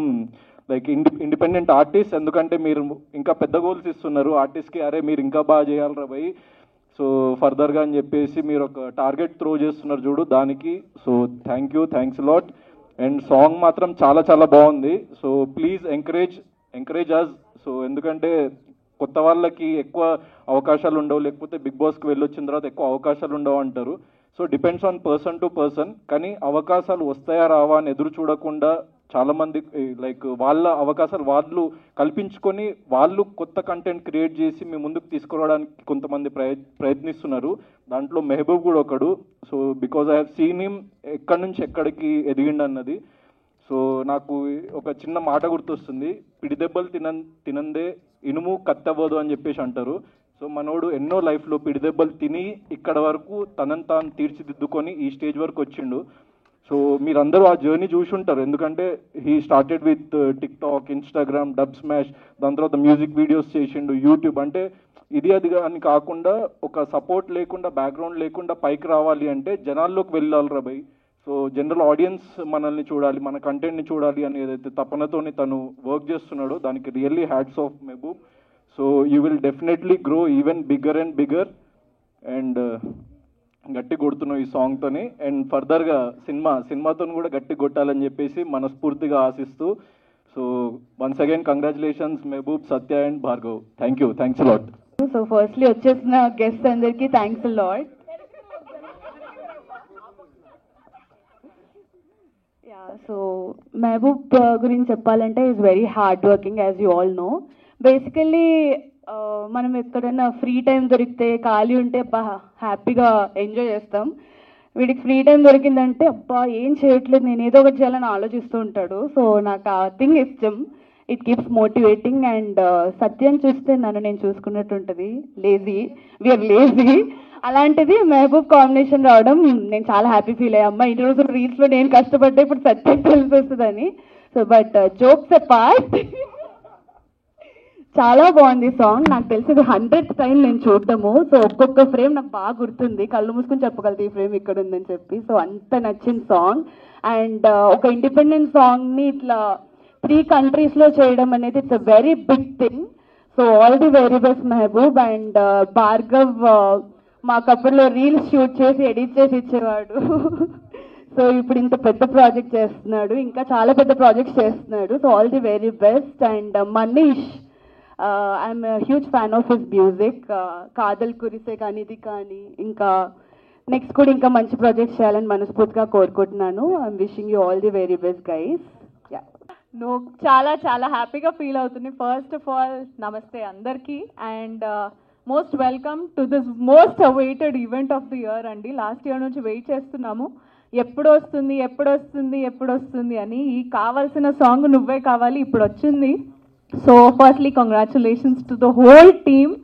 like independent artist. ఎందుకంటే మీరు ఇంకా పెద్ద గోల్స్ ఇస్తున్నారు ఆర్టిస్ట్కి, అరే మీరు ఇంకా బాగా చేయాలరా భయ్, సో ఫర్దర్గా అని చెప్పేసి మీరు ఒక టార్గెట్ త్రో చేస్తున్నారు చూడు దానికి. So thanks lot. అండ్ సాంగ్ మాత్రం చాలా బాగుంది. So please encourage us. So ఎందుకంటే కొత్త వాళ్ళకి ఎక్కువ అవకాశాలు ఉండవు, లేకపోతే బిగ్ బాస్కి వెళ్ళొచ్చిన తర్వాత ఎక్కువ అవకాశాలు ఉండవు అంటారు. So depends on person to person. కానీ అవకాశాలు వస్తాయా రావా అని ఎదురు చూడకుండా చాలామంది లైక్ వాళ్ళ అవకాశాలు వాళ్ళు కల్పించుకొని వాళ్ళు కొత్త కంటెంట్ క్రియేట్ చేసి మీ ముందుకు తీసుకురావడానికి కొంతమంది ప్రయత్నిస్తున్నారు. దాంట్లో మెహబూబ్ కూడా ఒకడు. So because I have seen him ఎక్కడి నుంచి ఎక్కడికి ఎదిగిండు అన్నది. సో నాకు ఒక చిన్న మాట గుర్తొస్తుంది, పిడిదెబ్బలు తినందే ఇనుము కత్తవ్వదు అని చెప్పేసి అంటారు. సో మనోడు ఎన్నో లైఫ్లో పిడిదెబ్బలు తిని ఇక్కడ వరకు తనని తాను తీర్చిదిద్దుకొని ఈ స్టేజ్ వరకు వచ్చిండు. సో మీరందరూ ఆ జర్నీ చూసి ఉంటారు, ఎందుకంటే he started with TikTok, Instagram, dub smash, దాని తర్వాత మ్యూజిక్ వీడియోస్ చేసిండు, యూట్యూబ్. అంటే ఇది అది అని కాకుండా ఒక సపోర్ట్ లేకుండా, బ్యాక్గ్రౌండ్ లేకుండా పైకి రావాలి అంటే జనాల్లోకి వెళ్ళాలి రా భయ్. సో జనరల్ ఆడియన్స్ మనల్ని చూడాలి, మన కంటెంట్ని చూడాలి అని ఏదైతే తపనతోని తను వర్క్ చేస్తున్నాడో దానికి really hats off Mehboob. So you will definitely grow even bigger and bigger. And గట్టి కొడుతున్నావు ఈ సాంగ్తోని. అండ్ ఫర్దర్గా సినిమాతో కూడా గట్టి కొట్టాలని చెప్పేసి మనస్ఫూర్తిగా ఆశిస్తూ. So once again congratulations Mehaboob, Satya and Bhargav. Thanks lot. So firstly వచ్చేసిన గెస్ట్ అందరికీ థ్యాంక్స్ లాట్. సో మెహబూబ్ గురించి చెప్పాలంటే is very hard working as you all know. Basically మనం ఎక్కడైనా ఫ్రీ టైం దొరికితే ఖాళీ ఉంటే అబ్బా హ్యాపీగా ఎంజాయ్ చేస్తాం. వీడికి ఫ్రీ టైం దొరికిందంటే అబ్బా ఏం చేయట్లేదు నేను ఏదో ఒకటి చేయాలని ఆలోచిస్తూ ఉంటాడు. సో నాకు ఆ థింగ్ ఇష్టం. It keeps motivating. అండ్ సత్యం చూస్తే నన్ను నేను చూసుకున్నట్టు ఉంటుంది, లేజీ, వీఆర్ లేజీ. అలాంటిది మెహబూబ్ కాంబినేషన్ రావడం నేను చాలా హ్యాపీ ఫీల్ అయ్యా. అమ్మ ఇన్ని రోజులు రీల్స్లో నేను కష్టపడ్డా, ఇప్పుడు సత్యం తెలిసి వస్తుందని. సో బట్ జోక్స్ అపార్ట్, చాలా బాగుంది సాంగ్. నాకు తెలిసి 100th టైం నేను చూడటము. సో ఒక్కొక్క ఫ్రేమ్ నాకు బాగా గుర్తుంది, కళ్ళు మూసుకుని చెప్పగలదు ఈ ఫ్రేమ్ ఇక్కడ ఉందని చెప్పి. సో అంత నచ్చిన సాంగ్. అండ్ ఒక ఇండిపెండెంట్ సాంగ్ని ఇట్లా 3 countries చేయడం అనేది it's a very big thing. So all the very best Mehboob. And Bhargav మాకప్పుడులో రీల్స్ షూట్ చేసి ఎడిట్ చేసి ఇచ్చేవాడు. సో ఇప్పుడు ఇంత పెద్ద ప్రాజెక్ట్ చేస్తున్నాడు, ఇంకా చాలా పెద్ద ప్రాజెక్ట్స్ చేస్తున్నాడు. So all the very best. And Manish, I'm huge fan of his music. Kadhal Kurise కానీ ఇది కానీ, ఇంకా నెక్స్ట్ కూడా ఇంకా మంచి ప్రాజెక్ట్స్ చేయాలని మనస్ఫూర్తిగా కోరుకుంటున్నాను. I'm wishing you all the very best guys. నువ్వు చాలా చాలా హ్యాపీగా ఫీల్ అవుతుంది. ఫస్ట్ ఆఫ్ ఆల్ నమస్తే అందరికీ, and most welcome to this most awaited event of the year అండి. లాస్ట్ ఇయర్ నుంచి వెయిట్ చేస్తున్నాము, ఎప్పుడు వస్తుంది ఎప్పుడు వస్తుంది ఎప్పుడు వస్తుంది అని. ఈ కావాల్సిన సాంగ్ నువ్వే కావాలి ఇప్పుడు వచ్చింది. So firstly congratulations to the whole team.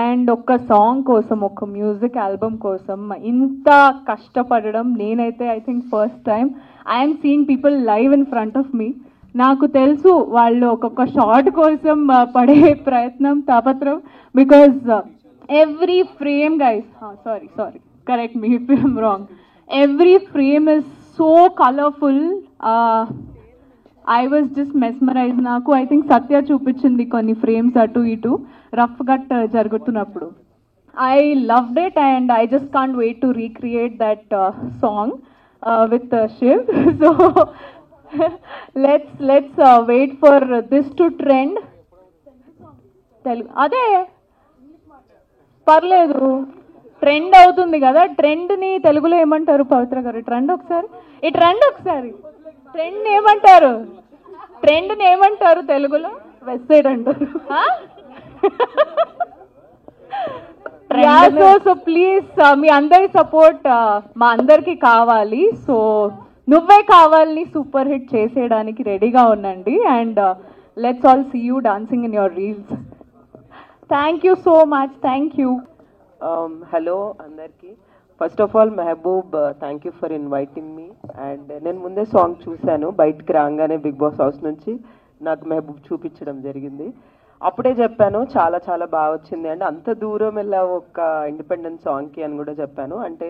And ఒక్క సాంగ్ కోసం, ఒక మ్యూజిక్ ఆల్బమ్ కోసం ఇంత కష్టపడడం నేనైతే I think first time I'm seeing people live in front of me. నాకు తెలుసు వాళ్ళు ఒక్కొక్క షార్ట్ కోసం పడే ప్రయత్నం, తాపత్రం, because every frame guys, sorry correct me if I'm wrong, every frame is so colourful. I was just mesmerize. నాకు ఐ థింక్ సత్య చూపించింది కొన్ని ఫ్రేమ్స్ అటు ఇటు రఫ్ గట్ జరుగుతున్నప్పుడు. I loved it and I just can't wait to recreate that song with Shiv. So let's wait for this to trend. అదే పర్లేదు, ట్రెండ్ అవుతుంది కదా. ట్రెండ్ని తెలుగులో ఏమంటారు పవిత్ర గారు? ట్రెండ్ ఒకసారి, ఈ ట్రెండ్ ఒకసారి, ట్రెండ్ ఏమంటారు? ట్రెండ్ని ఏమంటారు తెలుగులో? వెబ్సైట్ అంటారు. సో ప్లీజ్ మీ అందరి సపోర్ట్ మా అందరికి కావాలి. సో నువ్వే కావాలని సూపర్ హిట్ చేసేయడానికి రెడీగా ఉండండి. And let's all see you dancing in your reels. Thank you so much. Thank you. Hello అందరికీ. First of all Mehboob, thank you for inviting me. And నేను ముందే సాంగ్ చూశాను, బయటకు రాగానే బిగ్ బాస్ హౌస్ నుంచి నాకు మెహబూబ్ చూపించడం జరిగింది. అప్పుడే చెప్పాను చాలా చాలా బాగా వచ్చింది అండ్ అంత దూరం వెళ్ళా ఒక ఇండిపెండెంట్ సాంగ్కి అని కూడా చెప్పాను. అంటే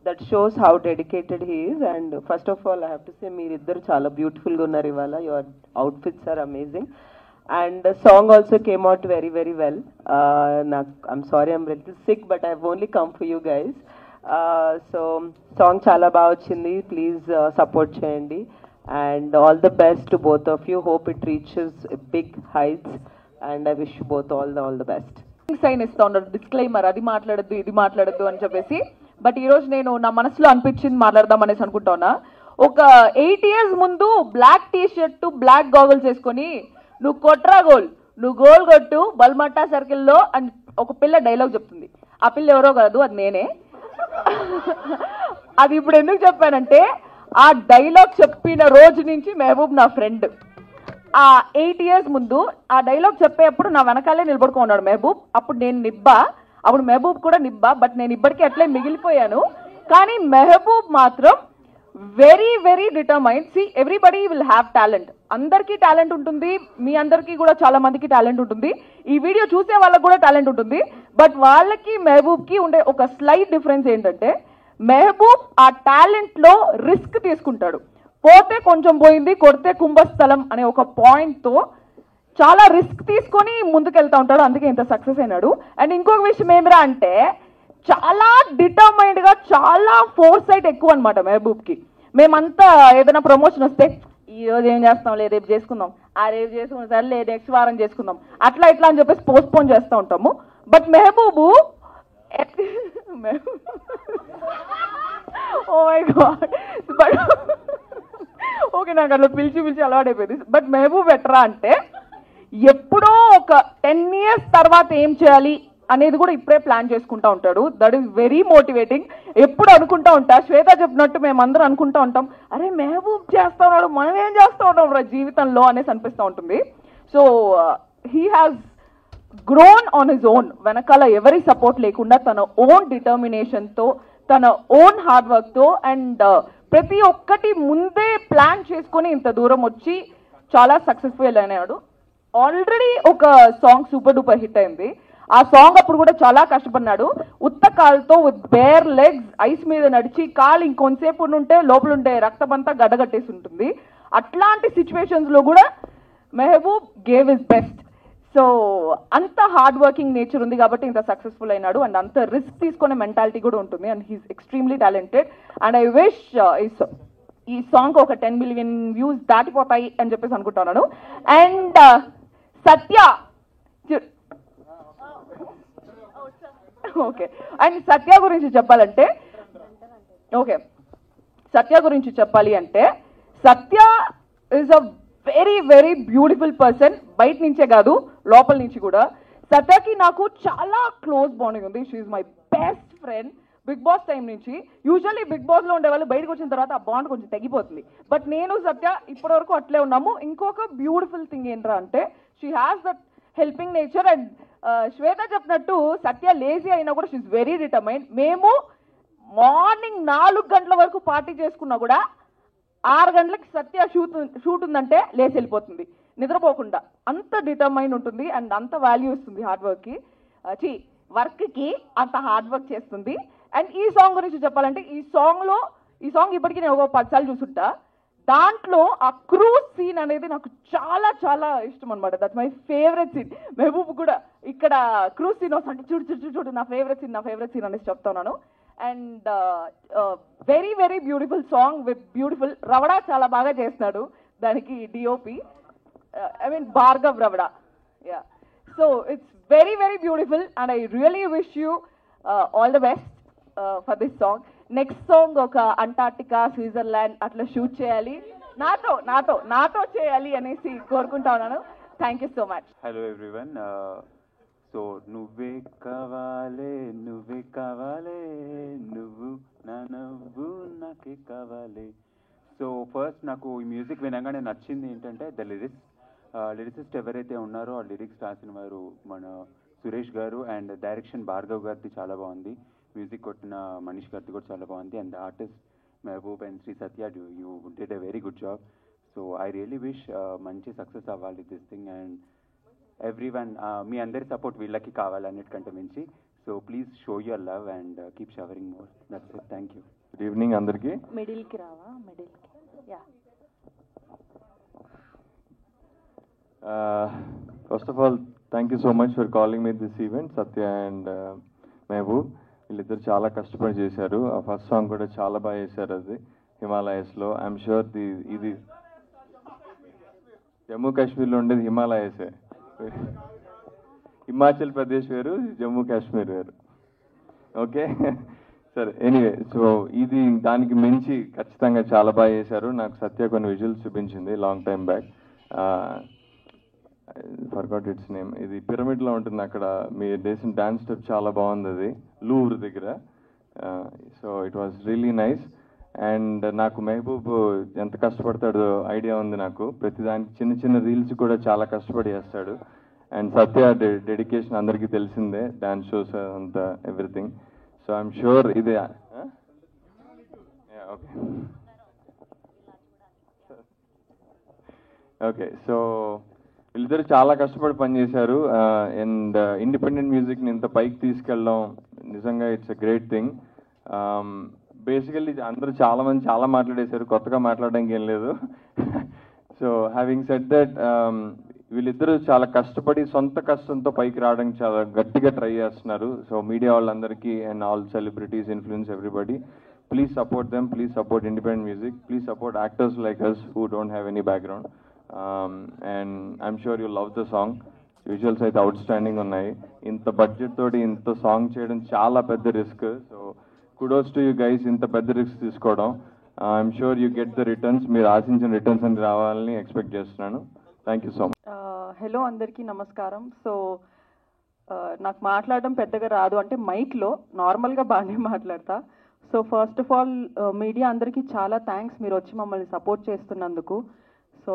that shows how dedicated he is. And first of all I have to say మీరిద్దరు చాలా బ్యూటిఫుల్గా ఉన్నారు ఇవాళ. Your outfits are amazing. And song also came out very very well. నాకు I'm sorry I'm little sick but I have only come for you guys. So song చాలా బాగా వచ్చింది, please support చేయండి. And all the best to both of you. Hope it reaches big heights and I wish you both all the best. Sign ఇస్తా ఉన్నారు disclaimer, అది మాట్లాడద్దు ఇది మాట్లాడద్దు అని చెప్పేసి. బట్ ఈరోజు నేను నా మనసులో అనిపించింది మాట్లాడదాం అనేసి అనుకుంటా ఉన్నా. ఒక 8 years ముందు black T shirt black goggles వేసుకొని నువ్వు కొట్రా గోల్, నువ్వు గోల్ కొట్టు బల్మట్టా సర్కిల్లో అని ఒక పిల్ల డైలాగ్ చెప్తుంది. ఆ పిల్ల ఎవరో కాదు, అది నేనే. అది ఇప్పుడు ఎందుకు చెప్పానంటే ఆ డైలాగ్ చెప్పిన రోజు నుంచి మెహబూబ్ నా ఫ్రెండ్. ఆ 8 years ముందు ఆ డైలాగ్ చెప్పేటప్పుడు నా వెనకాలే నిలబడుకున్నాడు మెహబూబ్. అప్పుడు నేను నిబ్బా, అప్పుడు మెహబూబ్ కూడా నిబ్బా. బట్ నేను ఇప్పటికీ అట్లే మిగిలిపోయాను. కానీ మెహబూబ్ మాత్రం very very determined. See everybody will have talent, అందరికీ టాలెంట్ ఉంటుంది. మీ అందరికీ కూడా చాలా మందికి టాలెంట్ ఉంటుంది, ఈ వీడియో చూసే వాళ్ళకి కూడా టాలెంట్ ఉంటుంది. బట్ వాళ్ళకి మెహబూబ్కి ఉండే ఒక స్లైట్ డిఫరెన్స్ ఏంటంటే మెహబూబ్ ఆ టాలెంట్లో రిస్క్ తీసుకుంటాడు. పోతే కొంచెం పోయింది, కొడితే కుంభస్థలం అనే ఒక పాయింట్తో చాలా రిస్క్ తీసుకొని ముందుకెళ్తా ఉంటాడు, అందుకే ఇంత సక్సెస్ అయినాడు. అండ్ ఇంకొక విషయం ఏమిరా అంటే చాలా డిటర్మైన్డ్గా, చాలా ఫోర్సైట్ ఎక్కువ అనమాట మెహబూబ్కి. మేమంతా ఏదైనా ప్రమోషన్ వస్తే ఈ రోజు ఏం చేస్తాం, లేదు రేపు చేసుకుందాం, ఆ రేపు చేసుకుందాం, సరే లేదు నెక్స్ట్ వారం చేసుకుందాం, అట్లా ఇట్లా అని చెప్పేసి పోస్ట్పోన్ చేస్తూ ఉంటాము. But Mehaboob oh my god, but okay నాకు అట్లా పిలిచి అలవాటైపోయింది. బట్ మెహబూబ్ ఎట్రా అంటే ఎప్పుడో ఒక 10 years తర్వాత ఏం చేయాలి అనేది కూడా ఇప్పుడే ప్లాన్ చేసుకుంటా ఉంటాడు. That is very motivating. ఎప్పుడు అనుకుంటా ఉంటా, శ్వేత చెప్పినట్టు మేమందరం అనుకుంటా ఉంటాం, అరే మెహబూబ్ చేస్తా ఉన్నాడు, మనం ఏం చేస్తూ ఉంటాం రా జీవితంలో అనేసి అనిపిస్తూ ఉంటుంది. So he has grown on his own. వెనకాల ఎవరి సపోర్ట్ లేకుండా తన ఓన్ డిటర్మినేషన్తో, తన ఓన్ హార్డ్ వర్క్తో అండ్ ప్రతి ఒక్కటి ముందే ప్లాన్ చేసుకొని ఇంత దూరం వచ్చి చాలా సక్సెస్ఫుల్ అయినాడు. ఆల్రెడీ ఒక సాంగ్ సూపర్ డూపర్ హిట్ అయింది. ఆ సాంగ్ అప్పుడు కూడా చాలా కష్టపడినాడు. ఉత్త కాలుతో విత్ బేర్ లెగ్స్ ఐస్ మీద నడిచి కాలు ఇంకొంతసేపు ఉంటే లోపల ఉండే రక్తమంతా గడ్డగట్టేసి ఉంటుంది. అట్లాంటి సిచ్యువేషన్స్ లో కూడా Mehboob gave is best. So అంత హార్డ్ వర్కింగ్ నేచర్ ఉంది కాబట్టి ఇంత సక్సెస్ఫుల్ అయినాడు. అండ్ అంత రిస్క్ తీసుకునే మెంటాలిటీ కూడా ఉంటుంది. అండ్ హీఈస్ ఎక్స్ట్రీమ్లీ టాలెంటెడ్. అండ్ ఐ విష్ ఈ సాంగ్ ఒక 10 million వ్యూస్ దాటిపోతాయి అని చెప్పేసి అనుకుంటున్నాను. And Satya, okay, and Satya గురించి చెప్పాలి అంటే Satya is a very very beautiful person. బయట నుంచే కాదు లోపల నుంచి కూడా. సత్యకి నాకు చాలా క్లోజ్ బాండింగ్ ఉంది. She is my best friend big boss time నుంచి. యూజువల్లీ బిగ్ బాస్ లో ఉండే వాళ్ళు బయటకు వచ్చిన తర్వాత ఆ బాండ్ కొంచెం తగ్గిపోతుంది. బట్ నేను సత్య ఇప్పటి వరకు అట్లే ఉన్నాము. ఇంకొక బ్యూటిఫుల్ థింగ్ ఏంట్రా అంటే she has that helping nature. And Shweta చెప్పినట్టు సత్య లేజీ అయినా కూడా షీఈ్ వెరీ డిటర్మైన్డ్. మేము మార్నింగ్ 4 గంటల వరకు పార్టీ చేసుకున్నా కూడా 6 గంటలకి సత్య షూట్ ఉందంటే లేచి వెళ్ళిపోతుంది నిద్రపోకుండా. అంత డిటర్మైన్ ఉంటుంది అండ్ అంత వాల్యూ ఇస్తుంది హార్డ్ వర్క్కి, వర్క్కి అంత హార్డ్ వర్క్ చేస్తుంది. అండ్ ఈ సాంగ్ గురించి చెప్పాలంటే ఈ సాంగ్ ఇప్పటికీ నేను ఒక 10 సార్లు చూసుంటా. దాంట్లో ఆ క్రూజ్ సీన్ అనేది నాకు చాలా చాలా ఇష్టం అనమాట. That's my favourite scene. Mehaboob కూడా ఇక్కడ క్రూజ్ సీన్ వస్తుంటే చూడు నా ఫేవరెట్ సీన్ అనేసి చెప్తున్నాను. And very very beautiful song with beautiful Ravada చాలా బాగా చేస్తున్నాడు దానికి DOP, I mean Bhargav Ravada. Yeah, so it's very very beautiful and I really wish you all the best for this song. Next song ఒక Antarctica, Switzerland అట్లా shoot చేయాలి, నాతో చేయాలి అనేసి కోరుకుంటా ఉన్నాను. Thank you so much. Hello everyone. So నువ్వే కావాలే నువ్వు నా నవ్వు నాకే కావాలి. సో ఫస్ట్ నాకు ఈ మ్యూజిక్ వినగానే నచ్చింది ఏంటంటే ద లిరిసిస్ట్ ఎవరైతే ఉన్నారో ఆ లిరిక్స్ రాసిన వారు మన సురేష్ గారు. అండ్ డైరెక్షన్ భార్గవ్ గారిది చాలా బాగుంది. మ్యూజిక్ కొట్టిన మనీష్ గారిది కూడా చాలా బాగుంది. And artist Mehboob and Sri Satya, you did a very good job. So I really wish మంచి సక్సెస్ అవ్వాలి దిస్ థింగ్. అండ్ ఎవ్రీవన్ మీ అందరి సపోర్ట్ వీళ్ళకి కావాలన్నిటికంటే మించి. So please show your love and keep showering more. That's it. Thank you. Good evening అందరికీ. మిడిల్కి రావా? మిడిల్కి. Yeah. First of all thank you so much for calling me this event. Satya and Mehboob వీళ్ళిద్దరు చాలా కష్టపడి చేశారు. ఆ ఫస్ట్ సాంగ్ కూడా చాలా బాగా చేశారు. అది హిమాలయస్లో. ఐఎమ్ షూర్ ఇది జమ్మూ కాశ్మీర్లో ఉండేది హిమాలయసే. హిమాచల్ ప్రదేశ్ వేరు, జమ్మూ కాశ్మీర్ వేరు. ఓకే సరే, ఎనీవే, సో ఇది దానికి మించి ఖచ్చితంగా చాలా బాగా చేశారు. నాకు సత్య కొన్ని విజువల్స్ చూపించింది long time back. Forgot its name. ఇది పిరమిడ్లో ఉంటుంది అక్కడ. మీ చేసిన డాన్స్ స్టెప్ చాలా బాగుంది. అది లూర్ దగ్గర. So it was really nice. And నాకు మెహబూబ్ ఎంత కష్టపడతాడో ఐడియా ఉంది నాకు. ప్రతిదానికి చిన్న చిన్న రీల్స్ కూడా చాలా కష్టపడి చేస్తాడు. అండ్ సత్య డెడికేషన్ అందరికీ తెలిసిందే, డాన్స్ షోస్ అంతా ఎవ్రీథింగ్. సో ఐఎమ్ షూర్ ఇది ఓకే. సో వీళ్ళిద్దరు చాలా కష్టపడి పనిచేశారు. అండ్ ఇండిపెండెంట్ మ్యూజిక్ని ఇంత పైకి తీసుకెళ్ళడం నిజంగా it's a great thing. Basically అందరూ చాలామంది చాలా మాట్లాడేశారు, కొత్తగా మాట్లాడడానికి ఏం లేదు. సో హ్యావింగ్ సెడ్ దట్, వీళ్ళిద్దరూ చాలా కష్టపడి సొంత కష్టంతో పైకి రావడానికి చాలా గట్టిగా ట్రై చేస్తున్నారు. సో మీడియా వాళ్ళందరికీ and all celebrities, influence, everybody, please support them. Please support independent music. Please support actors like us who don't have any background. And I'm sure you love the song. Visuals అయితే out standing ఉన్నాయి. ఇంత budget తోటి ఇంత song చేయడం చాలా పెద్ద risk. So kudos to you guys, ఇంత పెద్ద రిస్క్ తీసుకోవడం. I'm sure you get the returns. మీరు ఆశించిన రిటర్న్స్ అని రావాలని ఎక్స్పెక్ట్ చేస్తున్నాను. Thank you so much. Hello అందరికీ నమస్కారం. సో నాకు మాట్లాడడం పెద్దగా రాదు, అంటే మైక్లో నార్మల్గా బాగానే మాట్లాడతా. So first of all media అందరికీ చాలా థ్యాంక్స్, మీరు వచ్చి మమ్మల్ని సపోర్ట్ చేస్తున్నందుకు. సో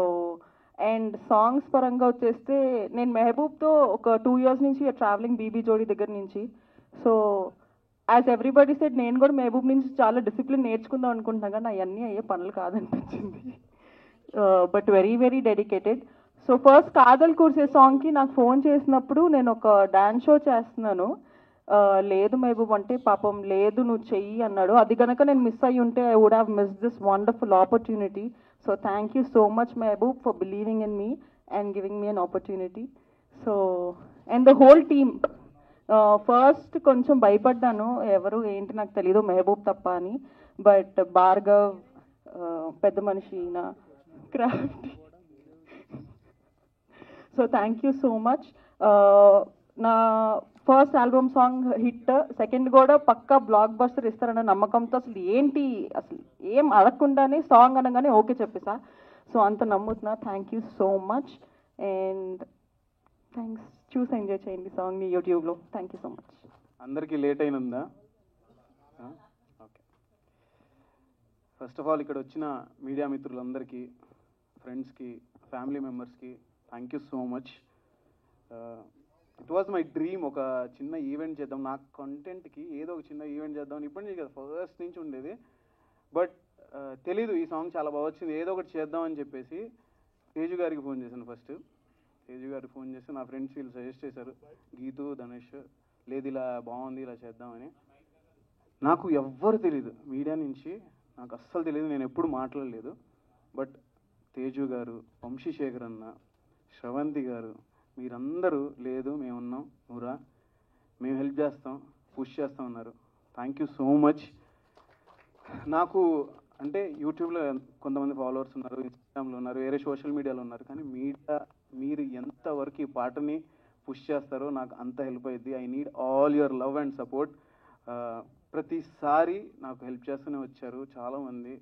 అండ్ సాంగ్స్ పరంగా వచ్చేస్తే నేను మెహబూబ్తో ఒక 2 years నుంచి ట్రావెలింగ్ బీబీ జోడీ దగ్గర నుంచి. సో యాజ్ ఎవ్రీబడి సెడ్ నేను కూడా మెహబూబ్ నుంచి చాలా డిసిప్లిన్ నేర్చుకుందాం అనుకుంటున్నాను, కానీ అవన్నీ అయ్యే పనులు కాదనిపించింది. But very very dedicated. So first Kadhal కూర్చే సాంగ్కి నాకు ఫోన్ చేసినప్పుడు నేను ఒక డాన్స్ షో చేస్తున్నాను, లేదు మెహబూబ్ అంటే పాపం లేదు నువ్వు చెయ్యి అన్నాడు. అది కనుక నేను మిస్ అయ్యి ఉంటే I would have miss this wonderful opportunity. So thank you so much Mehaboob for believing in me and giving me an opportunity. So and the whole team, first కొంచెం భయపడ్డాను, ఎవరు ఏంటి నాకు తెలీదు మెహబూబ్ తప్ప అని. బట్ భార్గవ్, పెద్ద మనిషి, నా craft, so thank you so much. నా first album song hit, second కూడా పక్కా బ్లాక్ బస్టర్ ఇస్తారన్న నమ్మకంతో అసలు ఏంటి అసలు ఏం అడగకుండానే సాంగ్ అనగానే ఓకే చెప్పేసా. సో అంత నమ్ముతున్నా. Thank you so much and thanks. చూసి ఎంజాయ్ చేయండి సాంగ్ని యూట్యూబ్లో. Thank you so much. అందరికీ లేట్ అయినందా? ఓకే. ఫస్ట్ ఆఫ్ ఆల్ ఇక్కడ వచ్చిన మీడియా మిత్రులందరికీ, ఫ్రెండ్స్కి, ఫ్యామిలీ మెంబర్స్కి thank you so much. It was my dream ఒక చిన్న ఈవెంట్ చేద్దాం, నా కంటెంట్కి ఏదో ఒక చిన్న ఈవెంట్ చేద్దాం ఇప్పటి నుంచి కదా, ఫస్ట్ నుంచి ఉండేది. బట్ తెలీదు ఈ సాంగ్ చాలా బాగా వచ్చింది, ఏదో ఒకటి చేద్దాం అని చెప్పేసి తేజు గారికి ఫోన్ చేశాను. ఫస్ట్ తేజు గారికి ఫోన్ చేసి నా ఫ్రెండ్స్ వీళ్ళు సజెస్ట్ చేశారు, గీతు, ధనుష్, లేదు ఇలా బాగుంది ఇలా చేద్దామని. నాకు ఎవ్వరు తెలీదు మీడియా నుంచి, నాకు అస్సలు తెలియదు, నేను ఎప్పుడు మాట్లాడలేదు. బట్ తేజు గారు, వంశీశేఖర్ అన్న, శ్రవంతి గారు, మీరందరూ లేదు మేమున్నాం, నువ్వురా, మేము హెల్ప్ చేస్తాం, పుష్ చేస్తాం అన్నారు. Thank you so much. నాకు అంటే యూట్యూబ్లో కొంతమంది ఫాలోవర్స్ ఉన్నారు, ఇన్స్టాగ్రామ్లో ఉన్నారు, వేరే సోషల్ మీడియాలో ఉన్నారు, కానీ మీరు ఎంతవరకు ఈ పాటని పుష్ చేస్తారో నాకు అంత హెల్ప్ అయ్యింది. I need all your love and support. ప్రతిసారి నాకు హెల్ప్ చేస్తూనే వచ్చారు చాలామంది,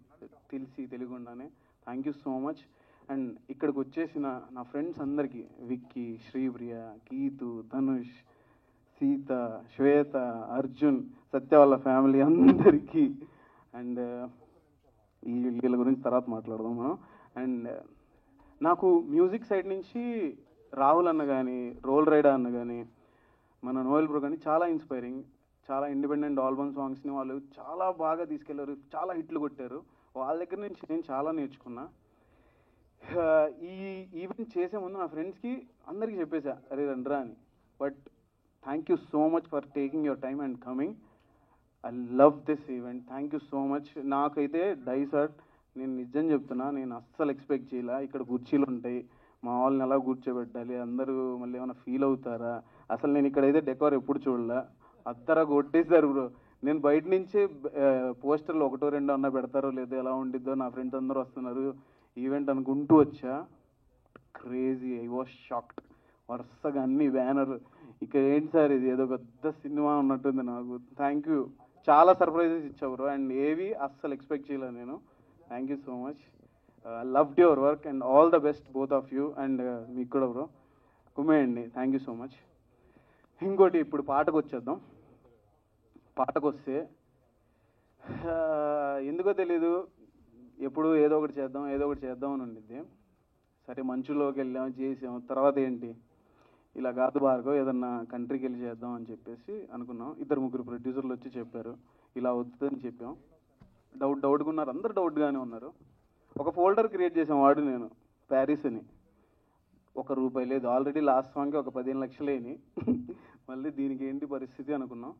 తెలియకుండానే. Thank you so much. And ఇక్కడికి వచ్చేసిన నా ఫ్రెండ్స్ అందరికీ, విక్కీ, శ్రీప్రియ, గీతు, ధనుష్, సీత, శ్వేత, అర్జున్, సత్య వాళ్ళ ఫ్యామిలీ అందరికీ, అండ్ వీళ్ళ గురించి తర్వాత మాట్లాడదాం మనం. అండ్ నాకు మ్యూజిక్ సైడ్ నుంచి రాహుల్ అన్న కానీ, రోల్ రైడా అన్న కానీ, మన నోయల్ బ్రో కానీ చాలా ఇన్స్పైరింగ్. చాలా ఇండిపెండెంట్ ఆల్బమ్ సాంగ్స్ని వాళ్ళు చాలా బాగా తీసుకెళ్లారు, చాలా హిట్లు కొట్టారు. వాళ్ళ దగ్గర నుంచి నేను చాలా నేర్చుకున్నా. ఈ ఈవెంట్ చేసే ముందు నా ఫ్రెండ్స్కి అందరికీ చెప్పేసా, అరే రండ్రా అని. But thank you so much for taking your time and coming. I love this event. Thank you so much. నాకైతే డైసర్ట్, నేను నిజం చెప్తున్నా, నేను అస్సలు ఎక్స్పెక్ట్ చేయాల. ఇక్కడ కుర్చీలు ఉంటాయి, మా వాళ్ళని ఎలా కూర్చోబెట్టాలి, అందరూ మళ్ళీ ఏమైనా ఫీల్ అవుతారా, అసలు నేను ఇక్కడైతే డెకోర్ ఎప్పుడు చూడలే, అద్దరా కొట్టేశారు బ్రో. నేను బయట నుంచి పోస్టర్లు 1-2 అన్నా పెడతారో లేదో, ఎలా ఉండిద్దో, నా ఫ్రెండ్స్ అందరూ వస్తున్నారు ఈవెంట్ అనుకుంటూ వచ్చా. Crazy, I was shocked. వరుసగా అన్ని బ్యానర్, ఇక ఏంటి సార్ ఇది ఏదో పెద్ద సినిమా ఉన్నట్టుంది నాకు. థ్యాంక్ యూ, చాలా సర్ప్రైజెస్ ఇచ్చావు బ్రో, అండ్ ఏవి అస్సలు ఎక్స్పెక్ట్ చేయలేదు నేను. Thank you so much. Loved your work and all the best both of you. And మీకు కూడా బ్రో కుమ్మేయండి. Thank you so much. ఇంకోటి, ఇప్పుడు పాటకు వచ్చేద్దాం. పాటకు వస్తే ఎందుకో తెలీదు, ఎప్పుడు ఏదో ఒకటి చేద్దాం అని ఉండిద్ది. సరే మంచులోకి వెళ్ళాం, చేసాం, తర్వాత ఏంటి ఇలా కాదు భార్గవ్, ఏదన్నా కంట్రీకి వెళ్ళి చేద్దాం అని చెప్పేసి అనుకున్నాం. 2-3 ప్రొడ్యూసర్లు వచ్చి చెప్పారు ఇలా వద్దని చెప్పాం. డౌట్గా ఉన్నారు, అందరు డౌట్గానే ఉన్నారు. ఒక ఫోల్డర్ క్రియేట్ చేసాం, వాడు నేను, ప్యారిస్ అని. ₹1 లేదు, ఆల్రెడీ లాస్ట్ సాంగ్కి ఒక 15 లక్షలేని, మళ్ళీ దీనికి ఏంటి పరిస్థితి అనుకున్నాం.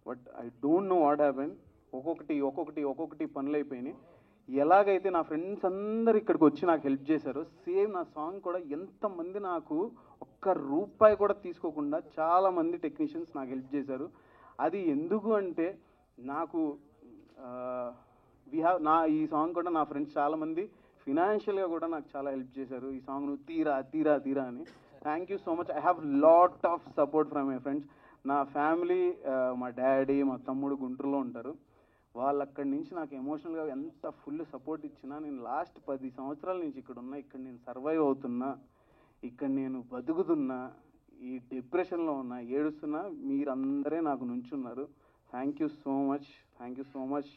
But I don't know what happen. ఒక్కొక్కటి పనులు అయిపోయినాయి. ఎలాగైతే నా ఫ్రెండ్స్ అందరు ఇక్కడికి వచ్చి నాకు హెల్ప్ చేశారు, సేమ్ నా సాంగ్ కూడా ఎంతమంది నాకు ₹1 కూడా తీసుకోకుండా చాలామంది టెక్నీషియన్స్ నాకు హెల్ప్ చేశారు. అది ఎందుకు అంటే నాకు ఈ సాంగ్ కూడా నా ఫ్రెండ్స్ చాలామంది ఫినాన్షియల్గా కూడా నాకు చాలా హెల్ప్ చేశారు. ఈ సాంగ్ నువ్వు తీరా అని. Thank you so much. I have lot of support from my friends. నా ఫ్యామిలీ, మా డాడీ, మా తమ్ముడు గుంటూరులో ఉంటారు. వాళ్ళు అక్కడి నుంచి నాకు ఎమోషనల్గా ఎంత ఫుల్ సపోర్ట్ ఇచ్చినా, నేను లాస్ట్ 10 సంవత్సరాల నుంచి ఇక్కడ ఉన్నా, ఇక్కడ నేను సర్వైవ్ అవుతున్నా, ఇక్కడ నేను బతుకుతున్నా, ఈ డిప్రెషన్లో ఉన్నా, ఏడుస్తున్నా, మీరందరే నాకు నుంచున్నారు. Thank you so much.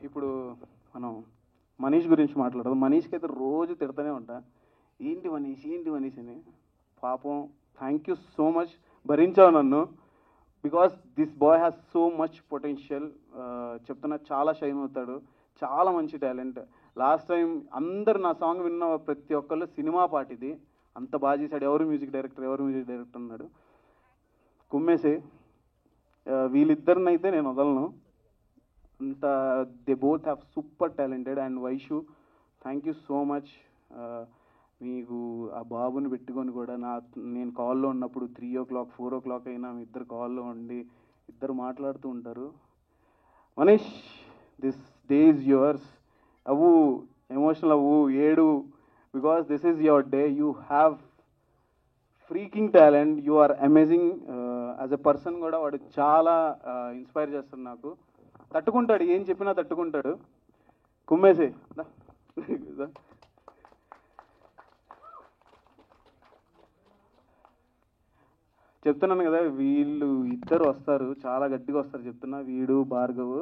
ఇప్పుడు మనం మనీష్ గురించి మాట్లాడదు. మనీష్కి అయితే రోజు తిడతానే ఉంటా, ఏంటి మనీష్ అని. పాపం థ్యాంక్ యూ సో మచ్, భరించావు నన్ను. Because this boy has so much potential. చెప్తున్నా, చాలా షైన్ అవుతాడు, చాలా మంచి టాలెంట్. లాస్ట్ టైం అందరు నా సాంగ్ విన్న ప్రతి ఒక్కళ్ళు సినిమా పాట ఇది, అంత బాగా చేశాడు. ఎవరు మ్యూజిక్ డైరెక్టర్ అన్నాడు. కుమ్మేసే వీళ్ళిద్దరినైతే నేను వదలను. అంత they both have super talented. And Vaishu, thank you so much. మీకు ఆ బాబుని పెట్టుకొని కూడా నేను కాల్లో ఉన్నప్పుడు 3 o'clock 4 o'clock అయినా మీ ఇద్దరు కాల్లో ఉండి ఇద్దరు మాట్లాడుతూ ఉంటారు. Manish, this day is yours. అవ్వు, ఎమోషనల్ అవ్వు, ఏడు, because this is your day. You have freaking talent, you are amazing. As a person కూడా వాడు చాలా ఇన్స్పైర్ చేస్తాడు నాకు. తట్టుకుంటాడు, ఏం చెప్పినా తట్టుకుంటాడు. కుమ్మేసే చెప్తున్నాను కదా, వీళ్ళు ఇద్దరు వస్తారు, చాలా గట్టిగా వస్తారు చెప్తున్నా, వీడు Bhargav.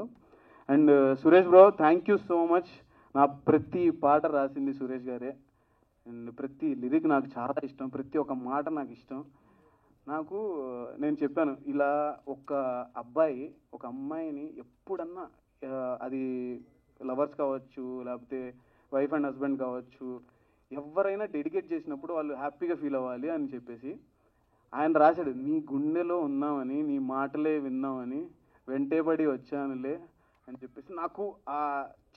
And Suresh bro, thank you so much. నా ప్రతి పాట రాసింది సురేష్ గారే. అండ్ ప్రతి లిరిక్ నాకు చాలా ఇష్టం, ప్రతి ఒక్క మాట నాకు ఇష్టం. నేను చెప్పాను, ఇలా ఒక అబ్బాయి ఒక అమ్మాయిని ఎప్పుడన్నా అది లవర్స్ కావచ్చు, లేకపోతే వైఫ్ అండ్ హస్బెండ్ కావచ్చు, ఎవరైనా డెడికేట్ చేసినప్పుడు వాళ్ళు హ్యాపీగా ఫీల్ అవ్వాలి అని చెప్పేసి ఆయన రాశాడు. నీ గుండెలో ఉన్నామని, నీ మాటలే విన్నామని, వెంటేబడి వచ్చానులే అని చెప్పేసి నాకు ఆ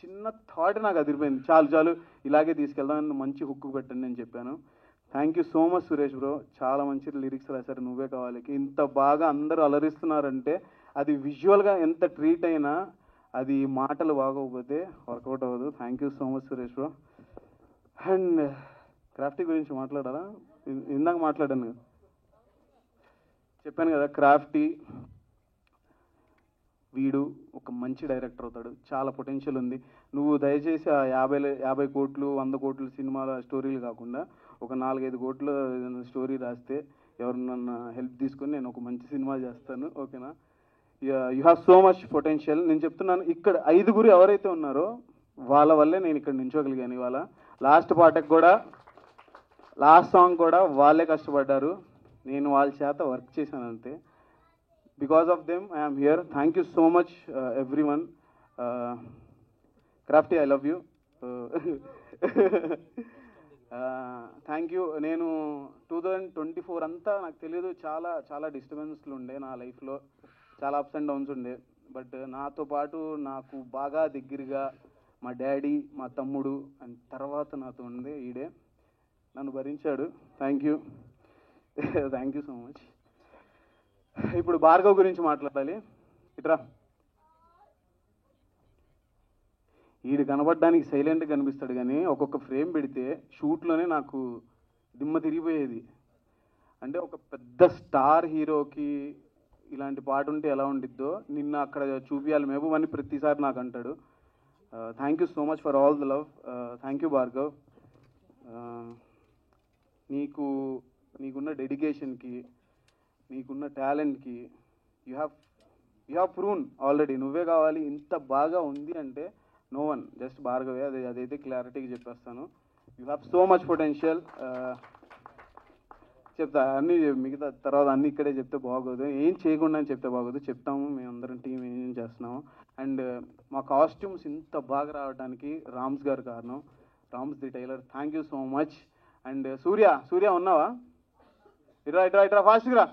చిన్న థాట్ నాకు అదిరిపోయింది. చాలు ఇలాగే తీసుకెళ్దామని మంచి హుక్కు పెట్టండి అని చెప్పాను. Thank you so much Suresh bro, చాలా మంచి లిరిక్స్ రాశారు. నువ్వే కావాలి. ఇంత బాగా అందరూ అలరిస్తున్నారంటే అది విజువల్గా ఎంత ట్రీట్ అయినా అది మాటలు బాగోకపోతే వర్కౌట్ అవ్వదు. Thank you so much Suresh bro. And Crafty గురించి మాట్లాడాలా? ఇందాక మాట్లాడాను, చెప్పాను కదా, క్రాఫ్టీ వీడు ఒక మంచి డైరెక్టర్ అవుతాడు, చాలా పొటెన్షియల్ ఉంది. నువ్వు దయచేసి ఆ 50 కోట్లు 100 కోట్ల సినిమాల స్టోరీలు కాకుండా ఒక 4-5 కోట్ల స్టోరీ రాస్తే ఎవరినన్నా హెల్ప్ తీసుకొని నేను ఒక మంచి సినిమా చేస్తాను, ఓకేనా? You have so much potential. నేను చెప్తున్నాను, ఇక్కడ 5 ఎవరైతే ఉన్నారో వాళ్ళ వల్లే నేను ఇక్కడ నించోగలిగాను ఇవాళ. లాస్ట్ పాటకు కూడా, లాస్ట్ సాంగ్ కూడా వాళ్ళే కష్టపడ్డారు, నేను వాళ్ళ చేత వర్క్ చేశాను అంతే. Because of them I am here. Thank you so much everyone. Crafty, I love you. Thank you. నేను 2024 అంతా నాకు తెలియదు, చాలా డిస్టర్బెన్స్లు ఉండే నా లైఫ్లో, చాలా అప్స్ అండ్ డౌన్స్ ఉండే. బట్ నాతో పాటు నాకు బాగా దగ్గరగా మా డాడీ, మా తమ్ముడు, అండ్ తర్వాత నాతో ఉండే ఈడే నన్ను భరించాడు. Thank you so much. ఇప్పుడు భార్గవ్ గురించి మాట్లాడాలి. ఇట్రా. ఈడు కనబడడానికి సైలెంట్గా కనిపిస్తాడు కానీ ఒక్కొక్క ఫ్రేమ్ పెడితే షూట్లోనే నాకు దిమ్మ తిరిగిపోయేది. అంటే ఒక పెద్ద స్టార్ హీరోకి ఇలాంటి పాట ఉంటే ఎలా ఉండిద్దో నిన్న అక్కడ చూపించాలి మహబూబ్ అని ప్రతిసారి నాకు అంటాడు. Thank you so much for all the love. Thank you Bhargav. నీకున్న డెడికేషన్కి, నీకున్న టాలెంట్కి యూ హ్యావ్ ప్రూన్ ఆల్రెడీ. నువ్వే కావాలి. ఇంత బాగా ఉంది అంటే నో వన్, జస్ట్ భార్గవే. అదైతే క్లారిటీగా చెప్పేస్తాను. You have so much potential. చెప్తా అన్నీ, మిగతా తర్వాత అన్నీ ఇక్కడే చెప్తే బాగోదు, ఏం చేయకుండా చెప్తే బాగోదు. చెప్తాము, మేమందరం టీం ఏం చేస్తున్నాము. అండ్ మా కాస్ట్యూమ్స్ ఇంత బాగా రావడానికి రామ్స్ గారు కారణం, Rams the tailor. Thank you so much. And Surya ఉన్నావా? ఇట్రా ఫాస్ట్గా రా.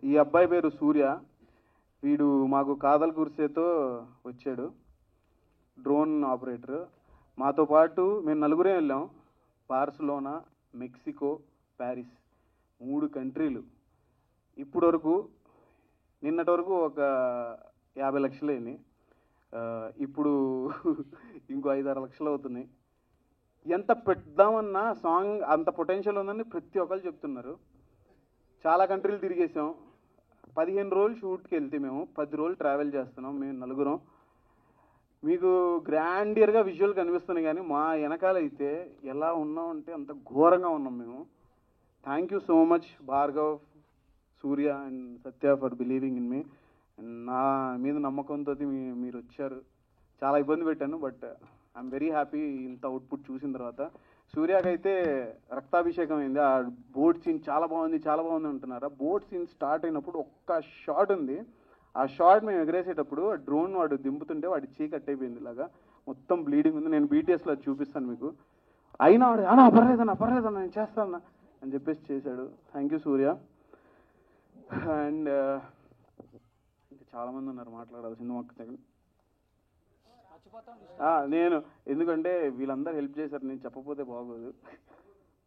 ఈ అబ్బాయి పేరు సూర్య. వీడు మాకు కాదల్ కుర్సేతో వచ్చాడు, డ్రోన్ ఆపరేటర్. మాతో పాటు మేము 4 వెళ్ళాం. Barcelona, Mexico, Paris, 3 కంట్రీలు. ఇప్పటి వరకు, నిన్నటి వరకు ఒక 50 లక్షలు అయినాయి. ఇప్పుడు ఇంకో 5-6 లక్షలు అవుతున్నాయి. ఎంత పెడదామన్నా సాంగ్ అంత పొటెన్షియల్ ఉందని ప్రతి ఒక్కరు చెప్తున్నారు. చాలా కంట్రీలు తిరిగేసాం. 15 రోజులు షూట్కి వెళ్తే మేము 10 రోజులు ట్రావెల్ చేస్తున్నాం మేము 4. మీకు గ్రాండియర్గా విజువల్ కనిపిస్తున్నాయి కానీ మా వెనకాల అయితే ఎలా ఉన్నామంటే అంత ఘోరంగా ఉన్నాం మేము. Thank you so much Bhargav, Surya and Satya for believing in మీ. నా మీద నమ్మకంతో మీరు వచ్చారు. చాలా ఇబ్బంది పెట్టాను. బట్ ఐఎమ్ వెరీ హ్యాపీ ఇంత అవుట్పుట్ చూసిన తర్వాత. సూర్యకైతే రక్తాభిషేకం అయింది. ఆ బోట్ సీన్ చాలా బాగుంది అంటున్నారు. ఆ బోట్ సీన్ స్టార్ట్ అయినప్పుడు ఒక్క షాట్ ఉంది. ఆ షాట్ మేము ఎగరేసేటప్పుడు డ్రోన్ వాడు దింపుతుంటే వాడి చేయి కట్ అయిపోయింది, ఇలాగా మొత్తం బ్లీడింగ్ ఉంది. నేను బీటీఎస్లో చూపిస్తాను మీకు. అయినా వాడు అన్నా పర్లేదన్నా నేను చేస్తాను అని చెప్పేసి చేశాడు. Thank you Surya. అండ్ ఇంకా చాలామంది ఉన్నారు మాట్లాడాల్సింది. ఒక్క నేను ఎందుకంటే వీళ్ళందరూ హెల్ప్ చేశారు, నేను చెప్పకపోతే బాగోదు.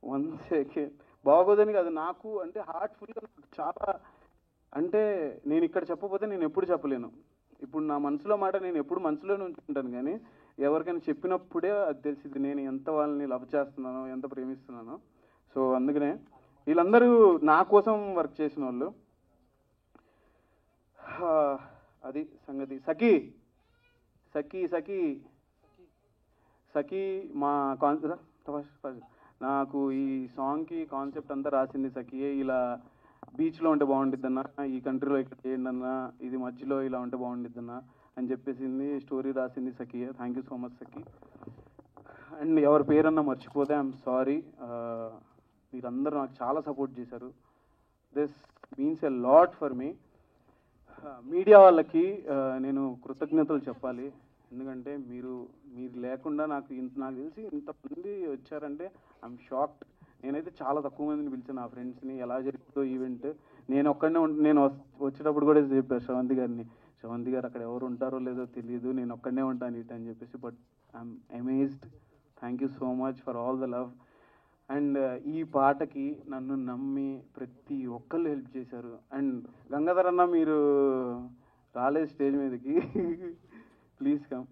1 సెకండ్ బాగోదని కాదు, నాకు అంటే హార్ట్ఫుల్గా చాలా, అంటే నేను ఇక్కడ చెప్పకపోతే నేను ఎప్పుడు చెప్పలేను. ఇప్పుడు నా మనసులో మాట నేను ఎప్పుడు మనసులోనే ఉంచుకుంటాను, కానీ ఎవరికైనా చెప్పినప్పుడే అది తెలిసింది నేను ఎంత వాళ్ళని లవ్ చేస్తున్నానో, ఎంత ప్రేమిస్తున్నానో. సో అందుకనే వీళ్ళందరూ నా కోసం వర్క్ చేసిన వాళ్ళు. అది సంగతి. సఖీ మా నాకు ఈ సాంగ్కి కాన్సెప్ట్ అంతా రాసింది సఖియే. ఇలా బీచ్లో ఉంటే బాగుండిద్దన్నా, ఈ కంట్రీలో ఇక్కడ చేయండి అన్నా, ఇది మధ్యలో ఇలా ఉంటే బాగుండిద్దన్నా అని చెప్పేసింది. స్టోరీ రాసింది సఖియే. Thank you so much Sakhi. And ఎవరి పేరన్నా మర్చిపోతే ఐఎమ్ సారీ. మీరందరూ నాకు చాలా సపోర్ట్ చేశారు. This means a lot for me. Media వాళ్ళకి నేను కృతజ్ఞతలు చెప్పాలి. ఎందుకంటే మీరు లేకుండా నాకు తెలిసి ఇంతమంది వచ్చారంటే ఐఎమ్ షాక్డ్. నేనైతే చాలా తక్కువ మందిని పిలిచాను నా ఫ్రెండ్స్ని. ఎలా జరుగుతుందో ఈవెంట్ నేను వచ్చేటప్పుడు కూడా చెప్పాను శ్రవంతి గారు అక్కడ ఎవరు ఉంటారో లేదో తెలియదు, నేను ఒక్కడనే ఉంటాను ఇటు అని చెప్పేసి. But I'm amazed. Thank you so much for all the love. And ఈ పాటకి నన్ను నమ్మి ప్రతి ఒక్కళ్ళు హెల్ప్ చేశారు. అండ్ గంగాధర్ అన్న మీరు రాలేదు స్టేజ్ మీదకి, ప్లీజ్ కమ్.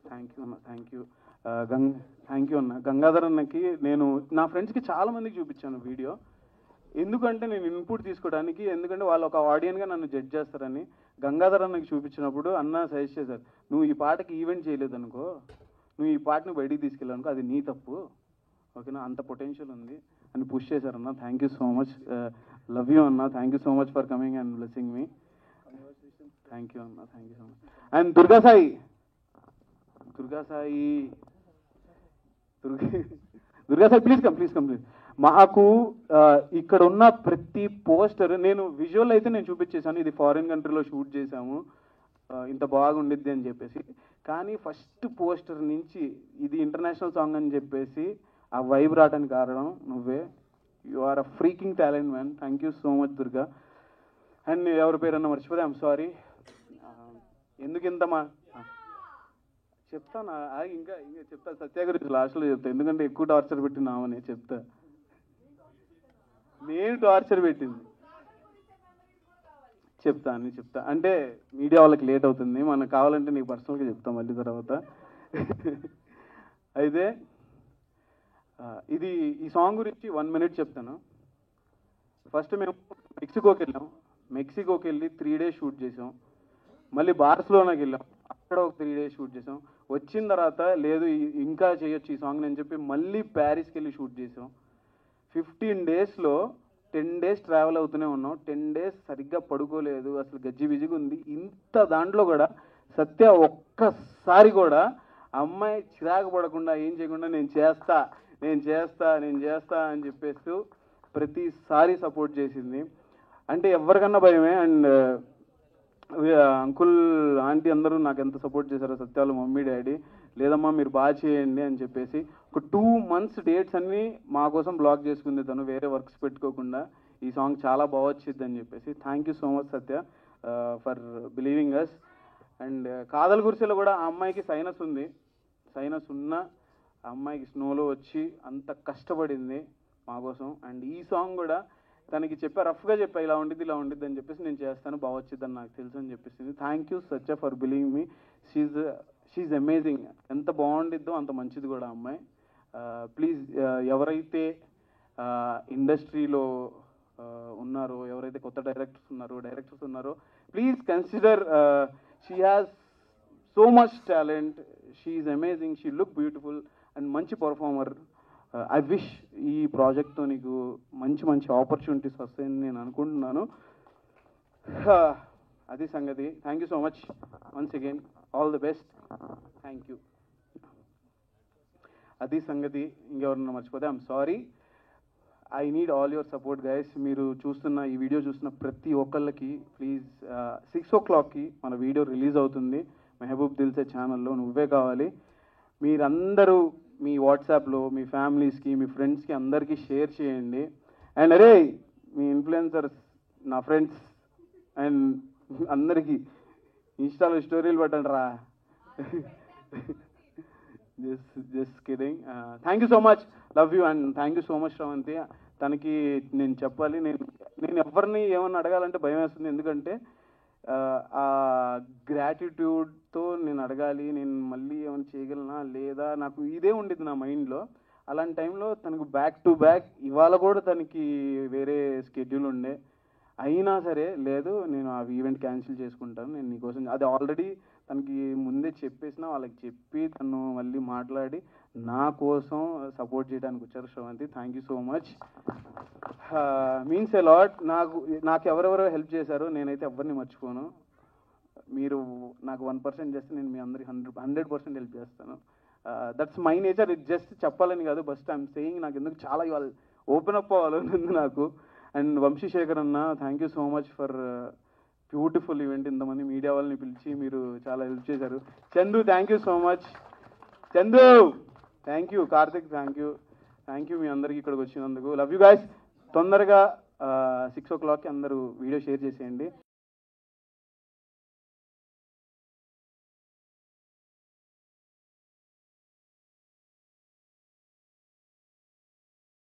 థ్యాంక్ యూ అన్న. గంగాధర్ అన్నకి నేను నా ఫ్రెండ్స్కి చాలా మందికి చూపించాను వీడియో. ఎందుకంటే నేను ఇన్పుట్ తీసుకోవడానికి, ఎందుకంటే వాళ్ళు ఒక ఆడియన్గా నన్ను జడ్జ్ చేస్తారని. గంగాధర్ అన్నకి చూపించినప్పుడు అన్న సజెస్ట్ చేశారు, నువ్వు ఈ పాటకి ఈవెంట్ చేయలేదనుకో, నువ్వు ఈ పాటను బయటికి తీసుకెళ్ళానుకో అది నీ తప్పు, ఓకేనా, అంత పొటెన్షియల్ ఉంది అని పుష్ చేశారన్న. Thank you so much. Love you అన్న. Thank you so much for coming and blessing me. Thank you అన్న. Thank you so much. And Durgasai please come. మాకు ఇక్కడ ఉన్న ప్రతి పోస్టర్, నేను విజువల్ అయితే నేను చూపించేశాను, ఇది ఫారిన్ కంట్రీలో షూట్ చేశాము, ఇంత బాగుండిద్ది అని చెప్పేసి. కానీ ఫస్ట్ పోస్టర్ నుంచి ఇది ఇంటర్నేషనల్ సాంగ్ అని చెప్పేసి ఆ వైబ్ రావడానికి కారణం నువ్వే. You are a freaking talent man. Thank you so much Durga. And ఎవరి పేరన్నా మర్చిపోతే ఐఎమ్ సారీ. ఎందుకు ఇంత చెప్తాను ఇంకా చెప్తా, సత్య గురించి లాస్ట్లో చెప్తా, ఎందుకంటే ఎక్కువ టార్చర్ పెట్టినామని చెప్తా. నేను టార్చర్ పెట్టింది చెప్తా అంటే మీడియా వాళ్ళకి లేట్ అవుతుంది, మనకు కావాలంటే నీకు పర్సనల్గా చెప్తాం మళ్ళీ తర్వాత. అయితే ఈ సాంగ్ గురించి 1 minute చెప్తాను. ఫస్ట్ మేము మెక్సికోకి వెళ్ళి 3 days షూట్ చేసాం. మళ్ళీ బార్సిలోనాకి వెళ్ళాం, అక్కడ ఒక 3 days షూట్ చేసాం. వచ్చిన తర్వాత లేదు ఇంకా చేయొచ్చు ఈ సాంగ్ అని చెప్పి మళ్ళీ ప్యారిస్కి వెళ్ళి షూట్ చేసాం. 15 daysలో 10 days ట్రావెల్ అవుతూనే ఉన్నాం. 10 days సరిగ్గా పడుకోలేదు, అసలు గజ్జిబిజిగా ఉంది. ఇంత దాంట్లో కూడా సత్య ఒక్కసారి కూడా అమ్మాయి చిరాకు పడకుండా ఏం చేయకుండా నేను చేస్తా అని చెప్పేస్తూ ప్రతిసారి సపోర్ట్ చేసింది. అంటే ఎవరికన్నా భయమే. అండ్ అంకుల్ ఆంటీ అందరూ నాకు ఎంత సపోర్ట్ చేశారో, సత్యాలు మమ్మీ డాడీ, లేదమ్మా మీరు బాగా చేయండి అని చెప్పేసి ఒక 2 months డేట్స్ అన్నీ మా కోసం బ్లాక్ చేసుకుంది తను, వేరే వర్క్స్ పెట్టుకోకుండా. ఈ సాంగ్ చాలా బాగా వచ్చింది అని చెప్పేసి. Thank you so much Satya for believing us. And Kadhal గురిసెలో కూడా ఆ అమ్మాయికి సైనస్ ఉంది. సైనస్ ఉన్న ఆ అమ్మాయికి స్నోలో వచ్చి అంత కష్టపడింది మా కోసం. అండ్ ఈ సాంగ్ కూడా తనకి రఫ్గా చెప్పా ఇలా ఉండిద్ది అని చెప్పేసి, నేను చేస్తాను బాగా వచ్చిద్దని నాకు తెలుసు అని చెప్పేసింది. Thank you Satya for believing me. She's amazing. ఎంత బాగుండిద్దో అంత మంచిది కూడా ఆ అమ్మాయి. ప్లీజ్ ఎవరైతే ఇండస్ట్రీలో ఉన్నారో, ఎవరైతే కొత్త డైరెక్టర్స్ ఉన్నారో please consider, she has so much talent, she's amazing, she look beautiful and మంచి పర్ఫార్మర్. ఐ విష్ ఈ ప్రాజెక్ట్తో నీకు మంచి మంచి ఆపర్చునిటీస్ వస్తాయని నేను అనుకుంటున్నాను. అది సంగతి. Thank you so much once again, all the best. Thank you. అది సంగతి. ఇంకెవరన్నా మర్చిపోతే I'm sorry. I need all your support guys. మీరు చూస్తున్న ఈ వీడియో చూస్తున్న ప్రతి ఒక్కళ్ళకి ప్లీజ్ 6 o'clock మన వీడియో రిలీజ్ అవుతుంది మెహబూబ్ దిల్సే ఛానల్లో. నువ్వే కావాలి. మీరందరూ మీ వాట్సాప్లో మీ ఫ్యామిలీస్కి మీ ఫ్రెండ్స్కి అందరికీ షేర్ చేయండి. అండ్ అరే మీ ఇన్ఫ్లుయెన్సర్స్ నా ఫ్రెండ్స్ అండ్ అందరికీ ఇన్స్టాలో స్టోరీలు పెట్టండి రా. Just kidding. Thank you so much, love you and thank you so much Sravanthi. తనకి నేను చెప్పాలి, నేను ఎవరిని ఏమన్నా అడగాలంటే భయం వేస్తుంది. ఎందుకంటే ఆ గ్రాటిట్యూడ్తో నేను అడగాలి, నేను మళ్ళీ ఏమైనా చేయగలనా లేదా, నాకు ఇదే ఉండేది నా మైండ్లో. అలాంటి టైంలో తనకు బ్యాక్ టు బ్యాక్ ఇవాళ కూడా తనకి వేరే స్కెడ్యూల్ ఉండే, అయినా సరే లేదు నేను ఆ ఈవెంట్ క్యాన్సిల్ చేసుకుంటాను, నేను నీకోసం. అది ఆల్రెడీ తనకి ముందే చెప్పేసిన, వాళ్ళకి చెప్పి తను మళ్ళీ మాట్లాడి నా కోసం సపోర్ట్ చేయడానికి వచ్చారు Sravanthi. Thank you so much, means a lot. నాకు ఎవరెవరో హెల్ప్ చేశారో నేనైతే ఎవరిని మర్చిపోను. మీరు నాకు 1% చేస్తే నేను మీ అందరికి 100% హెల్ప్ చేస్తాను. That's my nature. ఇది జస్ట్ చెప్పాలని కాదు, బస్ట్ ఐఎమ్ సేయింగ్. నాకు ఎందుకు చాలా ఇవాళ ఓపెన్ అప్ అవ్వాలని ఉంది నాకు. అండ్ వంశీశేఖర్ అన్న, thank you so much for beautiful event. ఇంతమంది మీడియా వాళ్ళని పిలిచి మీరు చాలా హెల్ప్ చేశారు. Chandu thank you so much. Chandu thank you. Karthik thank you మీ అందరికీ ఇక్కడికి వచ్చినందుకు. Love you guys. తొందరగా 6 o'clock అందరూ వీడియో షేర్ చేసేయండి.